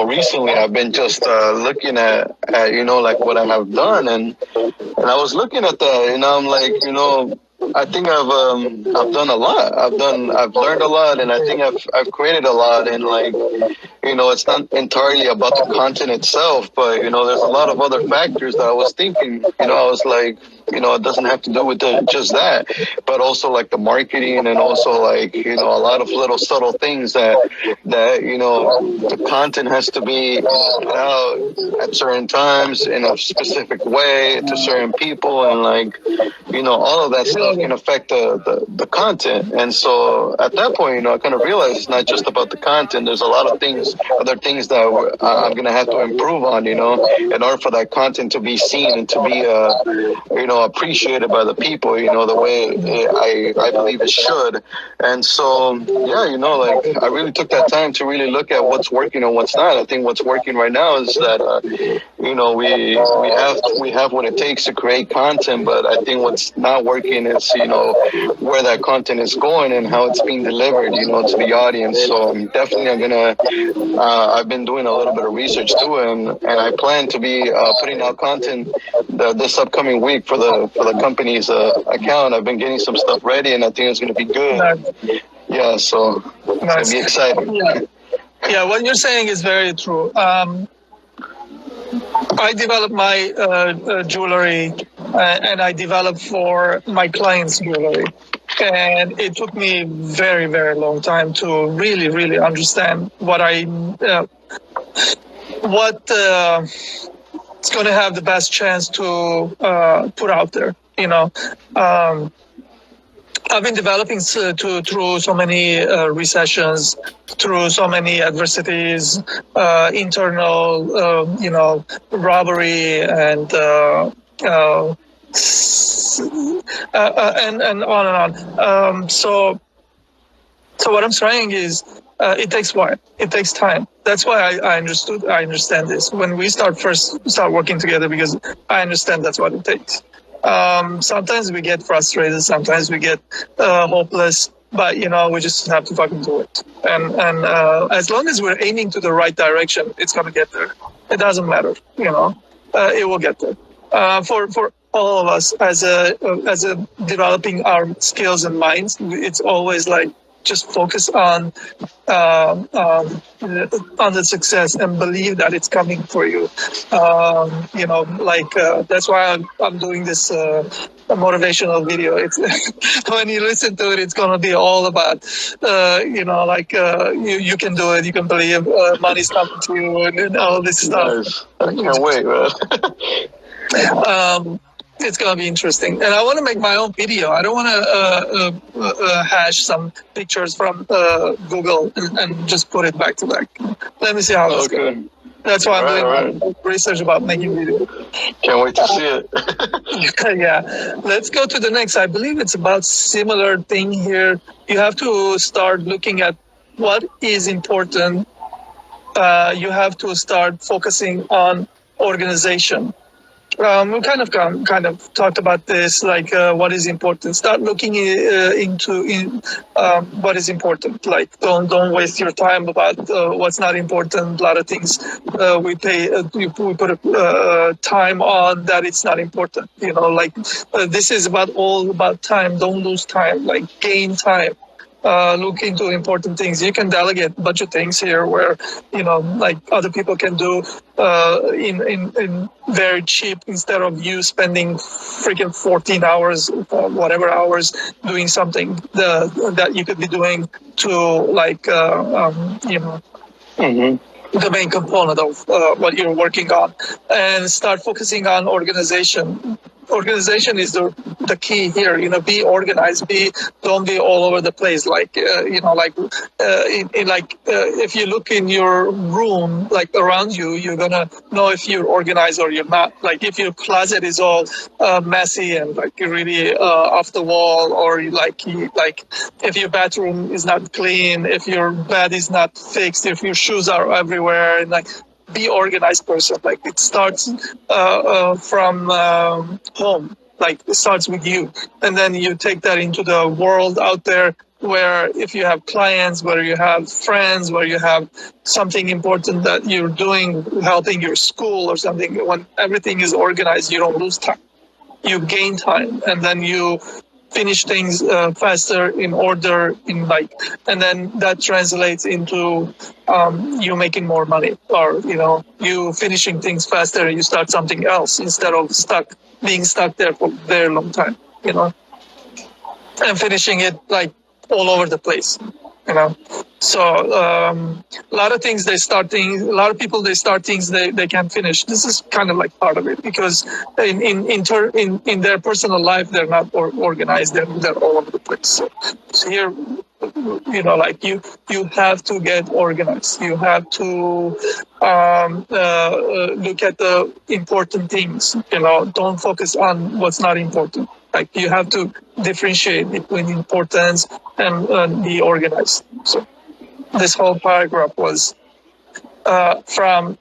recently I've been just looking at like what I have done, and I was looking at that, and I'm like, I think I've done a lot. I've learned a lot, and I think I've created a lot. And like, it's not entirely about the content itself, but there's a lot of other factors that I was thinking. I was like, it doesn't have to do with just that, but also like the marketing and also like a lot of little subtle things that the content has to be out at certain times in a specific way to certain people, and like all of that stuff can affect the content. And so at that point, I kind of realized it's not just about the content. There's a lot of other things that I'm gonna have to improve on, in order for that content to be seen and to be appreciated by the people, the way I believe it should. And so like I really took that time to really look at what's working and what's not. I think what's working right now is that we have what it takes to create content, but I think what's not working is where that content is going and how it's being delivered to the audience. So definitely I've been doing a little bit of research too, and I plan to be putting out content this upcoming week for the company's account. I've been getting some stuff ready, and I think it's going to be good. Yeah, so it's going to be exciting. Yeah, what you're saying is very true. I developed my jewelry, and I developed for my clients' jewelry. And it took me very, very long time to really, really understand what it's going to have the best chance to put out there. I've been developing through so many recessions, through so many adversities, internal, robbery, and on and on. So what I'm saying is, it takes work. It takes time. That's why I understand this when we start working together, because I understand that's what it takes. Sometimes we get frustrated. Sometimes we get hopeless. But we just have to fucking do it. And as long as we're aiming to the right direction, it's gonna get there. It doesn't matter, it will get there. For all of us as a developing our skills and minds, it's always like just focus um, um, on the success and believe that it's coming for you. That's why I'm doing this motivational video. It's when you listen to it, it's gonna be all about, you can do it, you can believe, money's coming to you, and all this stuff. Nice. I can't wait, man. It's gonna be interesting, and I want to make my own video. I don't want to hash some pictures from Google and just put it back to back. Let me see how it's going. Okay. That's why I'm doing Right. research about making videos. Can't wait to see it. Yeah, let's go to the next. I believe it's about similar thing here. You have to start looking at what is important. You have to start focusing on organization. We kind of talked about this, like what is important. Start looking into what is important. Like don't waste your time about what's not important. A lot of things we put time on that it's not important. This is all about time. Don't lose time. Like gain time. Look into important things. You can delegate a bunch of things here where, like other people can do in very cheap, instead of you spending freaking 14 hours, whatever hours, doing something that you could be doing to the main component of what you're working on, and start focusing on organization. Organization is the key here. Be organized. Don't be all over the place. If you look in your room, like around you, you're gonna know if you're organized or you're not. Like if your closet is all messy and like really off the wall, or if your bathroom is not clean, if your bed is not fixed, if your shoes are everywhere, and be organized person. Like it starts from home. Like it starts with you, and then you take that into the world out there. Where if you have clients, where you have friends, where you have something important that you're doing, helping your school or something, when everything is organized, you don't lose time. You gain time, and then you finish things faster, in order, and then that translates into you making more money, or you finishing things faster, and you start something else instead of being stuck there for a very long time, and finishing it like all over the place. So a lot of things a lot of people, they start things they can't finish. This is kind of like part of it, because in their personal life, they're not organized. They're all over the place. So here, you have to get organized. You have to look at the important things. Don't focus on what's not important. Like you have to differentiate between importance and be organized. So this whole paragraph was from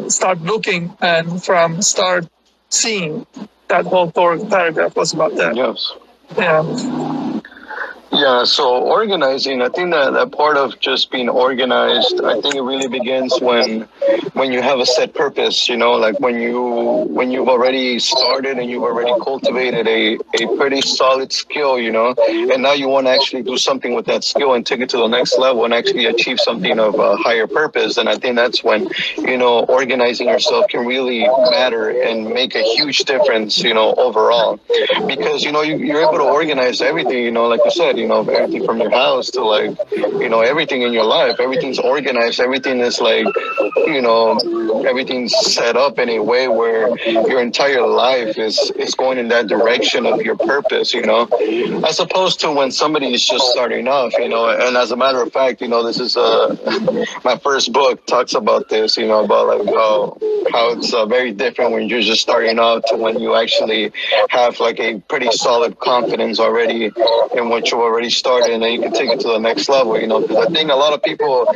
start looking and from start seeing. That whole paragraph was about that. Yes. Yeah. Yeah, so organizing, I think that part of just being organized, I think it really begins when you have a set purpose, like when you've already started and you've already cultivated a pretty solid skill, and now you want to actually do something with that skill and take it to the next level and actually achieve something of a higher purpose. And I think that's when, organizing yourself can really matter and make a huge difference, overall, because, you're able to organize everything, like you said, everything from your house to everything in your life. Everything's organized. Everything is everything's set up in a way where your entire life is going in that direction of your purpose, as opposed to when somebody is just starting off, and as a matter of fact, this is my first book talks about this, about how it's very different when you're just starting out to when you actually have like a pretty solid confidence already in what you already already started, and then you can take it to the next level, because I think a lot of people,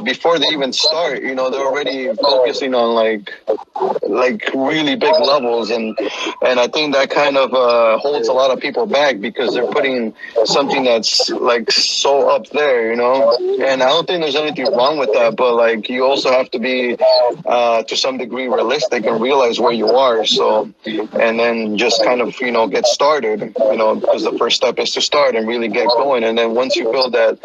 before they even start, they're already focusing on like really big levels, and I think that kind of holds a lot of people back because they're putting something that's like so up there, and I don't think there's anything wrong with that, but like you also have to be to some degree realistic and realize where you are, so and then just kind of get started, because the first step is to start and really get going, and then once you build that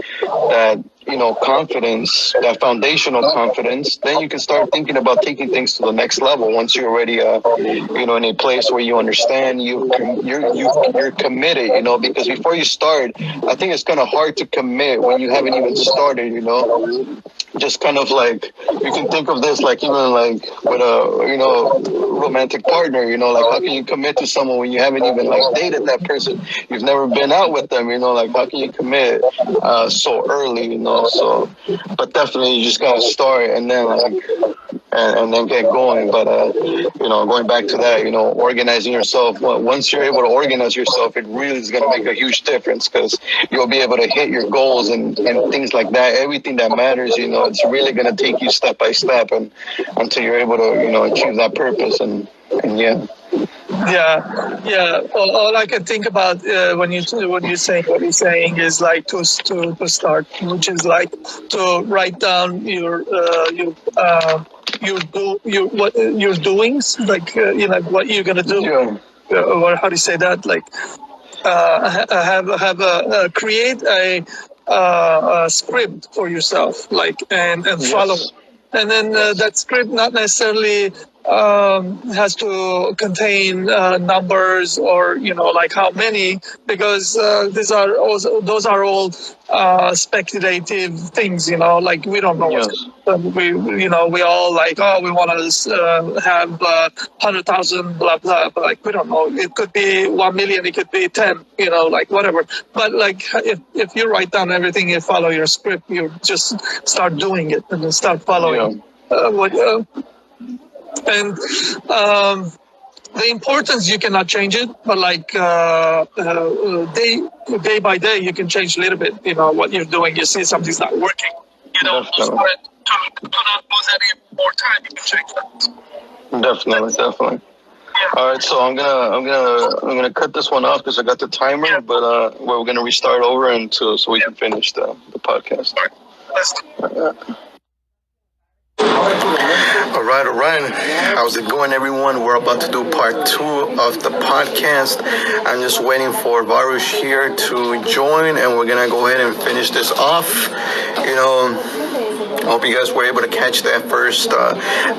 confidence, that foundational confidence, then you can start thinking about taking things to the next level. Once you're already, in a place where you understand, you're committed, because before you start, I think it's kind of hard to commit when you haven't even started, just kind of like, you can think of this like even like with a, romantic partner, like how can you commit to someone when you haven't even like dated that person? You've never been out with them, like how can you commit so early, so, but definitely you just gotta start and then like, and then get going. But, going back to that, organizing yourself, once you're able to organize yourself, it really is going to make a huge difference because you'll be able to hit your goals and things like that. Everything that matters, it's really going to take you step by step and until you're able to, achieve that purpose. And yeah. Yeah. All I can think about when you say what you're saying is like to start, which is like to write down what your doings, like what you're gonna do, or how do you say that? Like create a script for yourself, like and follow. And then that script not necessarily has to contain numbers or like how many, because those are all speculative things. Like we don't know what's we all like, oh, we want to have 100,000 blah blah, but like we don't know. It could be 1 million, it could be 10, like whatever. But like if you write down everything, you follow your script, you just start doing it and then start following and the importance, you cannot change it, but like day by day you can change a little bit, what you're doing. You see something's not working, to not lose any more time, you can change that. Definitely. All right, so I'm gonna cut this one off because I got the timer, but we're gonna restart over so we can finish the podcast. All right. How's it going, everyone? We're about to do part 2 of the podcast. I'm just waiting for Varush here to join, and we're gonna go ahead and finish this off. I hope you guys were able to catch that first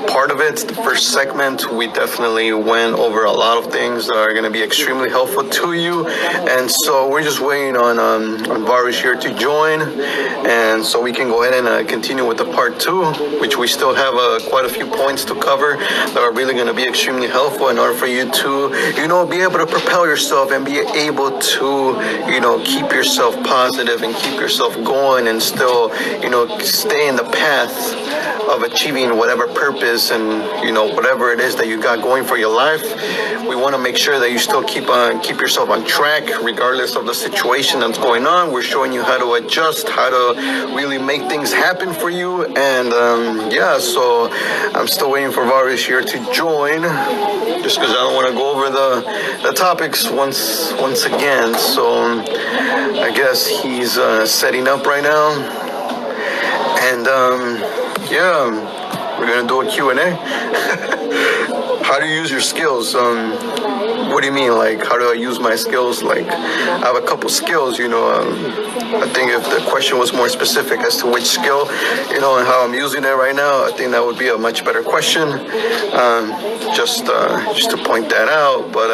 part of it, the first segment. We definitely went over a lot of things that are going to be extremely helpful to you. And so we're just waiting on Varush here to join. And so we can go ahead and continue with the part 2, which we still have quite a few points to cover that are really going to be extremely helpful in order for you to, be able to propel yourself and be able to, keep yourself positive and keep yourself going and still, stay in the path of achieving whatever purpose and whatever it is that you got going for your life. We want to make sure that you still keep yourself on track regardless of the situation that's going on. We're showing you how to adjust, how to really make things happen for you. And so I'm still waiting for Varush here to join, just because I don't want to go over the topics once again. So I guess he's setting up right now. And we're gonna do a Q&A. How do you use your skills? What do you mean? Like, how do I use my skills? Like, I have a couple skills, I think if the question was more specific as to which skill, and how I'm using it right now, I think that would be a much better question. Just to point that out. But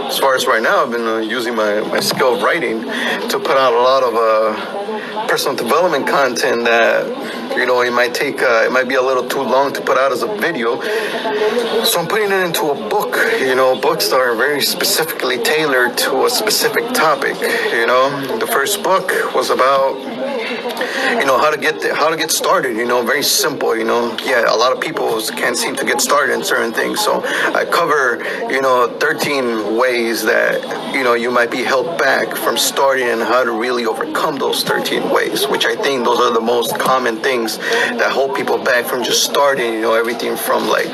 as far as right now, I've been using my skill of writing to put out a lot of personal development content that, it might be a little too long to put out as a video. So I'm putting it into a book, books that are very specifically tailored to a specific topic. The first book was about how to get started. Very simple. Yeah, a lot of people can't seem to get started in certain things. So I cover 13 ways that you might be held back from starting, and how to really overcome those 13 ways. Which I think those are the most common things that hold people back from just starting. Everything from like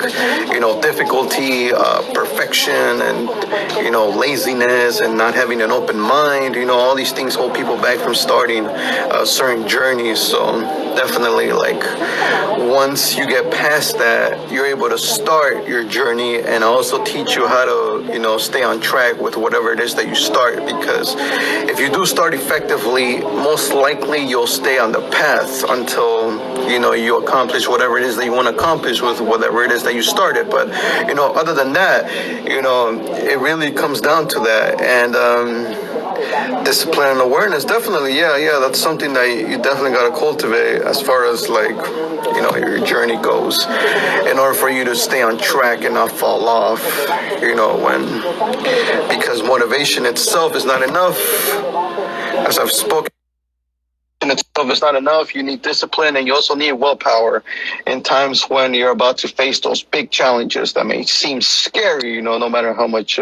difficulty, perfection, and laziness, and not having an open mind. All these things hold people back from starting certain journeys. So definitely, like, once you get past that, you're able to start your journey, and also teach you how to stay on track with whatever it is that you start. Because if you do start effectively, most likely you'll stay on the path until you accomplish whatever it is that you want to accomplish with whatever it is that you started. But other than that, it really comes down to that. And discipline and awareness, definitely, yeah, that's something that you definitely got to cultivate as far as like your journey goes, in order for you to stay on track and not fall off. Because motivation itself is not enough, as I've spoken. In itself is not enough. You need discipline, and you also need willpower in times when you're about to face those big challenges that may seem scary, no matter how much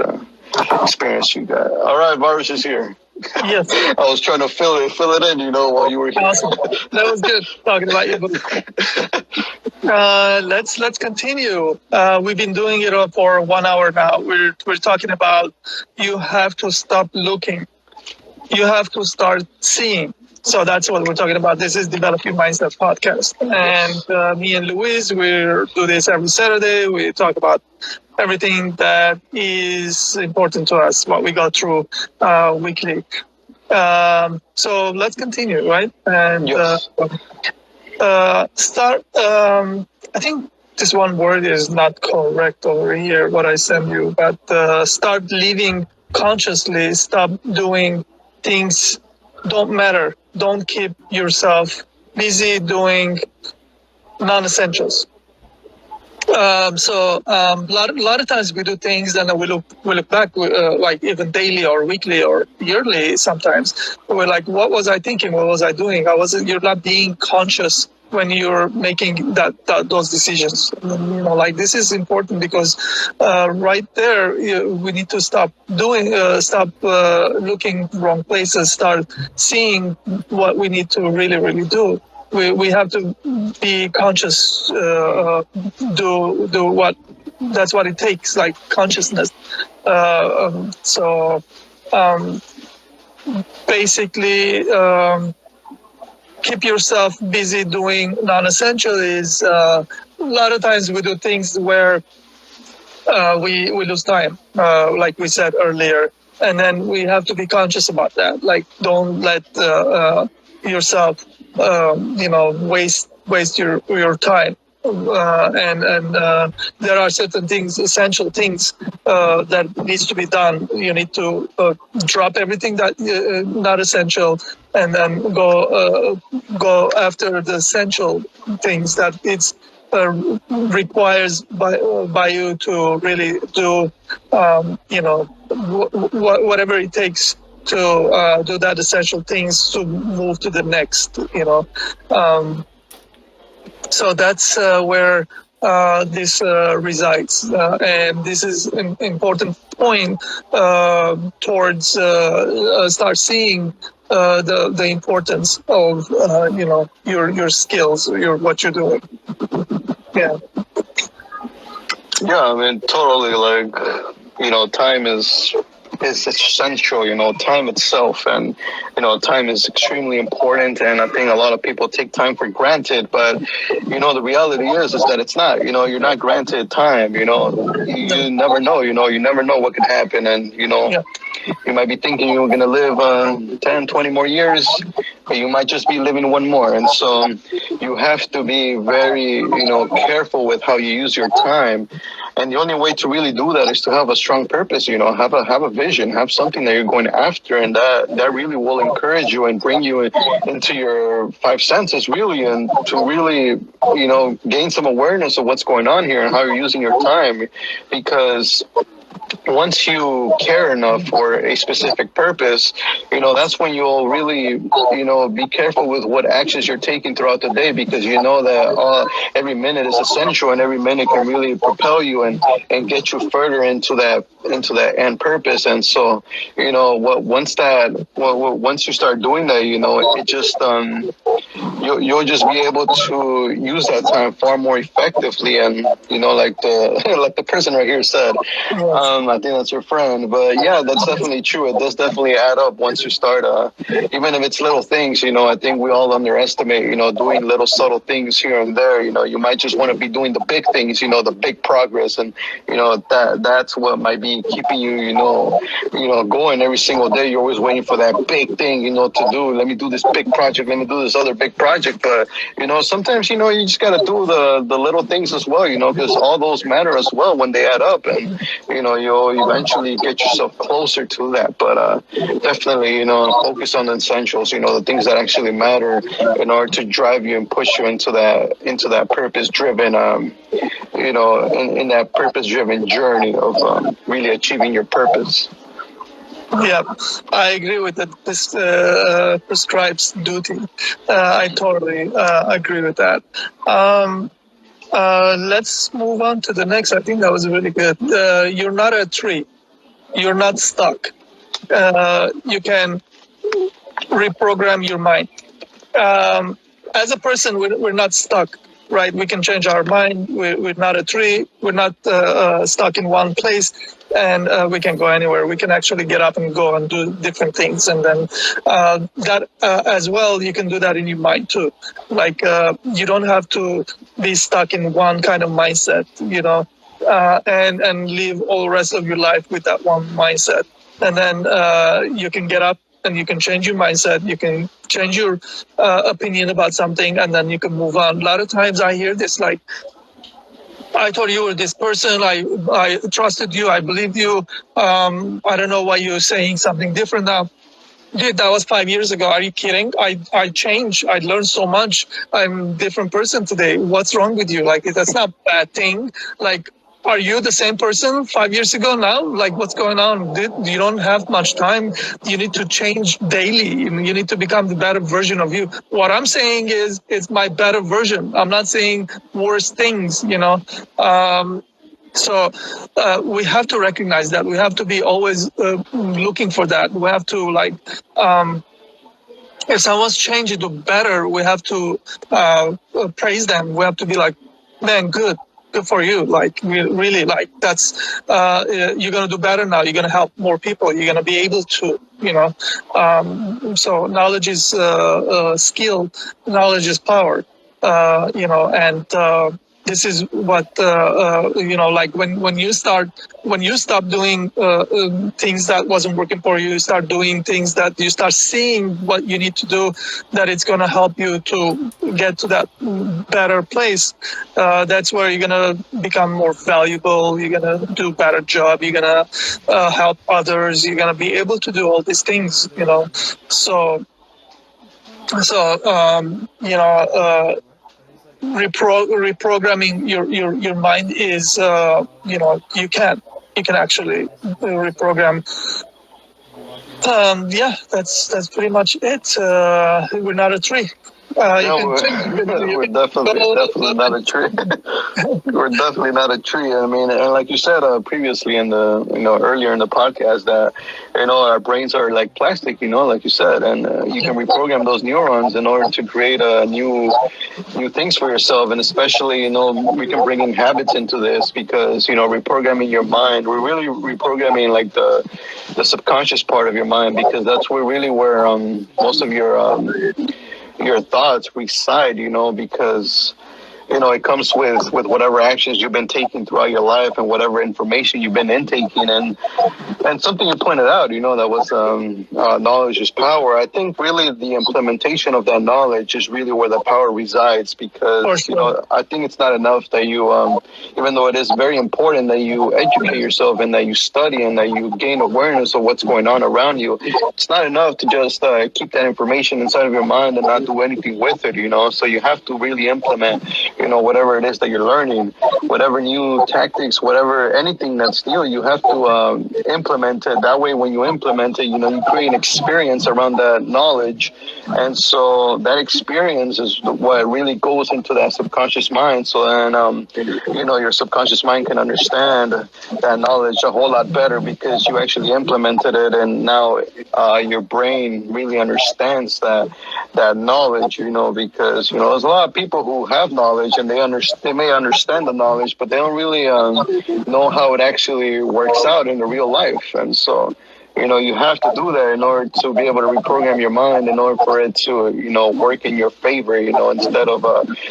experience you got. All right, Varus is here. Yes. I was trying to fill it in, while you were here. Awesome. That was good talking about your book. Let's continue. We've been doing it for 1 hour now. We're talking about, you have to stop looking. You have to start seeing. So that's what we're talking about. This is Develop Your Mindset podcast. And me and Luis, we do this every Saturday. We talk about everything that is important to us, what we go through weekly. So let's continue, right? And Yes. start. I think this one word is not correct over here, what I send you, but start living consciously. Stop doing things don't matter. Don't keep yourself busy doing non-essentials. So a lot of times we do things, and we look back, like even daily or weekly or yearly. Sometimes we're like, what was I thinking? What was I doing? You're not being conscious when you're making those decisions. Like, this is important, because right there we need to stop looking wrong places, start seeing what we need to really do. We have to be conscious, do what, that's what it takes, like consciousness. So basically, keep yourself busy doing non-essential is, a lot of times we do things where we lose time, like we said earlier. And then we have to be conscious about that. Like, don't let yourself waste your time. And there are certain things, essential things that needs to be done. You need to drop everything that not essential, and then go after the essential things that it's requires by you to really do. Whatever it takes to do that essential things to move to the next. So that's where this resides, and this is an important point towards start seeing the importance of your skills, what you're doing. Yeah. Yeah, I mean, totally. Like, time is essential. Time itself, and time is extremely important. And I think a lot of people take time for granted, but the reality is that it's not. You're not granted time. You never know. You never know what could happen, and Yeah. you might be thinking you're going to live 10, 20 more years, but you might just be living one more. And so you have to be very, careful with how you use your time. And the only way to really do that is to have a strong purpose, have a vision, have something that you're going after. And that really will encourage you and bring you into your five senses, really, and to really, gain some awareness of what's going on here and how you're using your time. Because once you care enough for a specific purpose, that's when you'll really, be careful with what actions you're taking throughout the day, because you know that every minute is essential, and every minute can really propel you and get you further into that end purpose. And so, once you start doing that, it just you'll just be able to use that time far more effectively. And like the like the person right here said, I think that's your friend, but yeah, that's definitely true. It does definitely add up once you start, even if it's little things. I think we all underestimate, doing little subtle things here and there. You might just want to be doing the big things, the big progress, and that's what might be keeping you, going every single day. You're always waiting for that big thing, to do. Let me do this big project. Let me do this other big project. But sometimes you just got to do the little things as well. Because all those matter as well when they add up, and you'll eventually get yourself closer to that. But definitely, focus on the essentials. The things that actually matter in order to drive you and push you into that purpose-driven, in that purpose-driven journey of really achieving your purpose. Yeah, I agree with that. This prescribes duty. I totally agree with that. Let's move on to the next. I think that was really good. You're not a tree. You're not stuck. You can reprogram your mind. As a person, we're not stuck, right? We can change our mind. We're not a tree. We're not stuck in one place, and we can go anywhere. We can actually get up and go and do different things. And then that as well, you can do that in your mind too. Like you don't have to be stuck in one kind of mindset, and live all the rest of your life with that one mindset. And then you can get up and you can change your mindset. You can change your opinion about something, and then you can move on. A lot of times I hear this like, I thought you were this person. I trusted you. I believed you. I don't know why you're saying something different now. Dude, that was 5 years ago. Are you kidding? I changed. I learned so much. I'm a different person today. What's wrong with you? Like, that's not a bad thing. Like, are you the same person 5 years ago now? Like, what's going on? Dude, you don't have much time. You need to change daily. You need to become the better version of you. What I'm saying is, it's my better version. I'm not saying worse things, So we have to recognize that. We have to be always looking for that. We have to if someone's changing to better, we have to praise them. We have to be like, man, good for you. Like, really, like, that's you're gonna do better now. You're gonna help more people. You're gonna be able to, So knowledge is skill. Knowledge is power. And this is what like when you stop doing things that wasn't working for you, start doing things that you start seeing what you need to do, that it's going to help you to get to that better place. That's where you're going to become more valuable. You're going to do a better job. You're going to help others. You're going to be able to do all these things, So reprogramming your mind is you can actually reprogram. That's pretty much it. We're not a tree. We're definitely not a tree. We're definitely not a tree. I mean, and like you said previously in the earlier in the podcast, that our brains are like plastic, like you said, and you can reprogram those neurons in order to create new things for yourself. And especially we can bring in habits into this, because reprogramming your mind, we're really reprogramming like the subconscious part of your mind, because that's where most of your thoughts reside, because it comes with whatever actions you've been taking throughout your life, and whatever information you've been intaking. And something you pointed out, that was knowledge is power. I think really the implementation of that knowledge is really where the power resides, because I think it's not enough that you even though it is very important that you educate yourself and that you study and that you gain awareness of what's going on around you, it's not enough to just keep that information inside of your mind and not do anything with it. So you have to really implement whatever it is that you're learning, whatever new tactics, whatever anything that's new, you have to implement it. That way, when you implement it, you create an experience around that knowledge, and so that experience is what really goes into that subconscious mind. So then, your subconscious mind can understand that knowledge a whole lot better because you actually implemented it, and now your brain really understands that knowledge. Because there's a lot of people who have knowledge and they may understand the knowledge, but they don't really know how it actually works out in the real life. And so you have to do that in order to be able to reprogram your mind, in order for it to, work in your favor, instead of,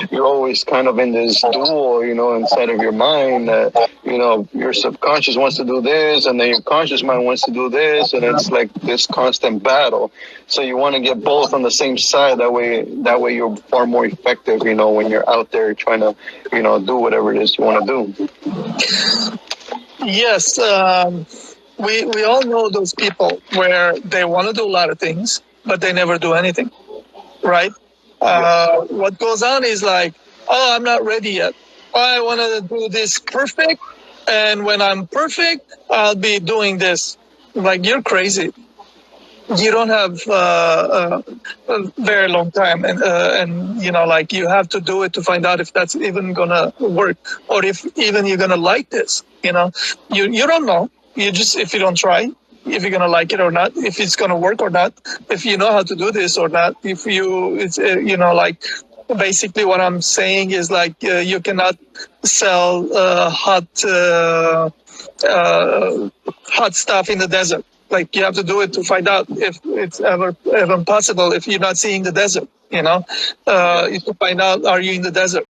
you're always kind of in this duel, inside of your mind that, your subconscious wants to do this and then your conscious mind wants to do this. And it's like this constant battle. So you want to get both on the same side. That way you're far more effective, when you're out there trying to, do whatever it is you want to do. Yes. We all know those people where they want to do a lot of things, but they never do anything, right? What goes on is like, oh, I'm not ready yet. I want to do this perfect, and when I'm perfect, I'll be doing this. Like, you're crazy. You don't have a very long time, and like, you have to do it to find out if that's even gonna work, or if even you're gonna like this. You don't know. You just, if you don't try, if you're gonna like it or not, if it's gonna work or not, if you know how to do this or not, if it's like, basically what I'm saying is like, you cannot sell hot stuff in the desert. Like, you have to do it to find out if it's ever possible if you're not seeing the desert. To find out, are you in the desert?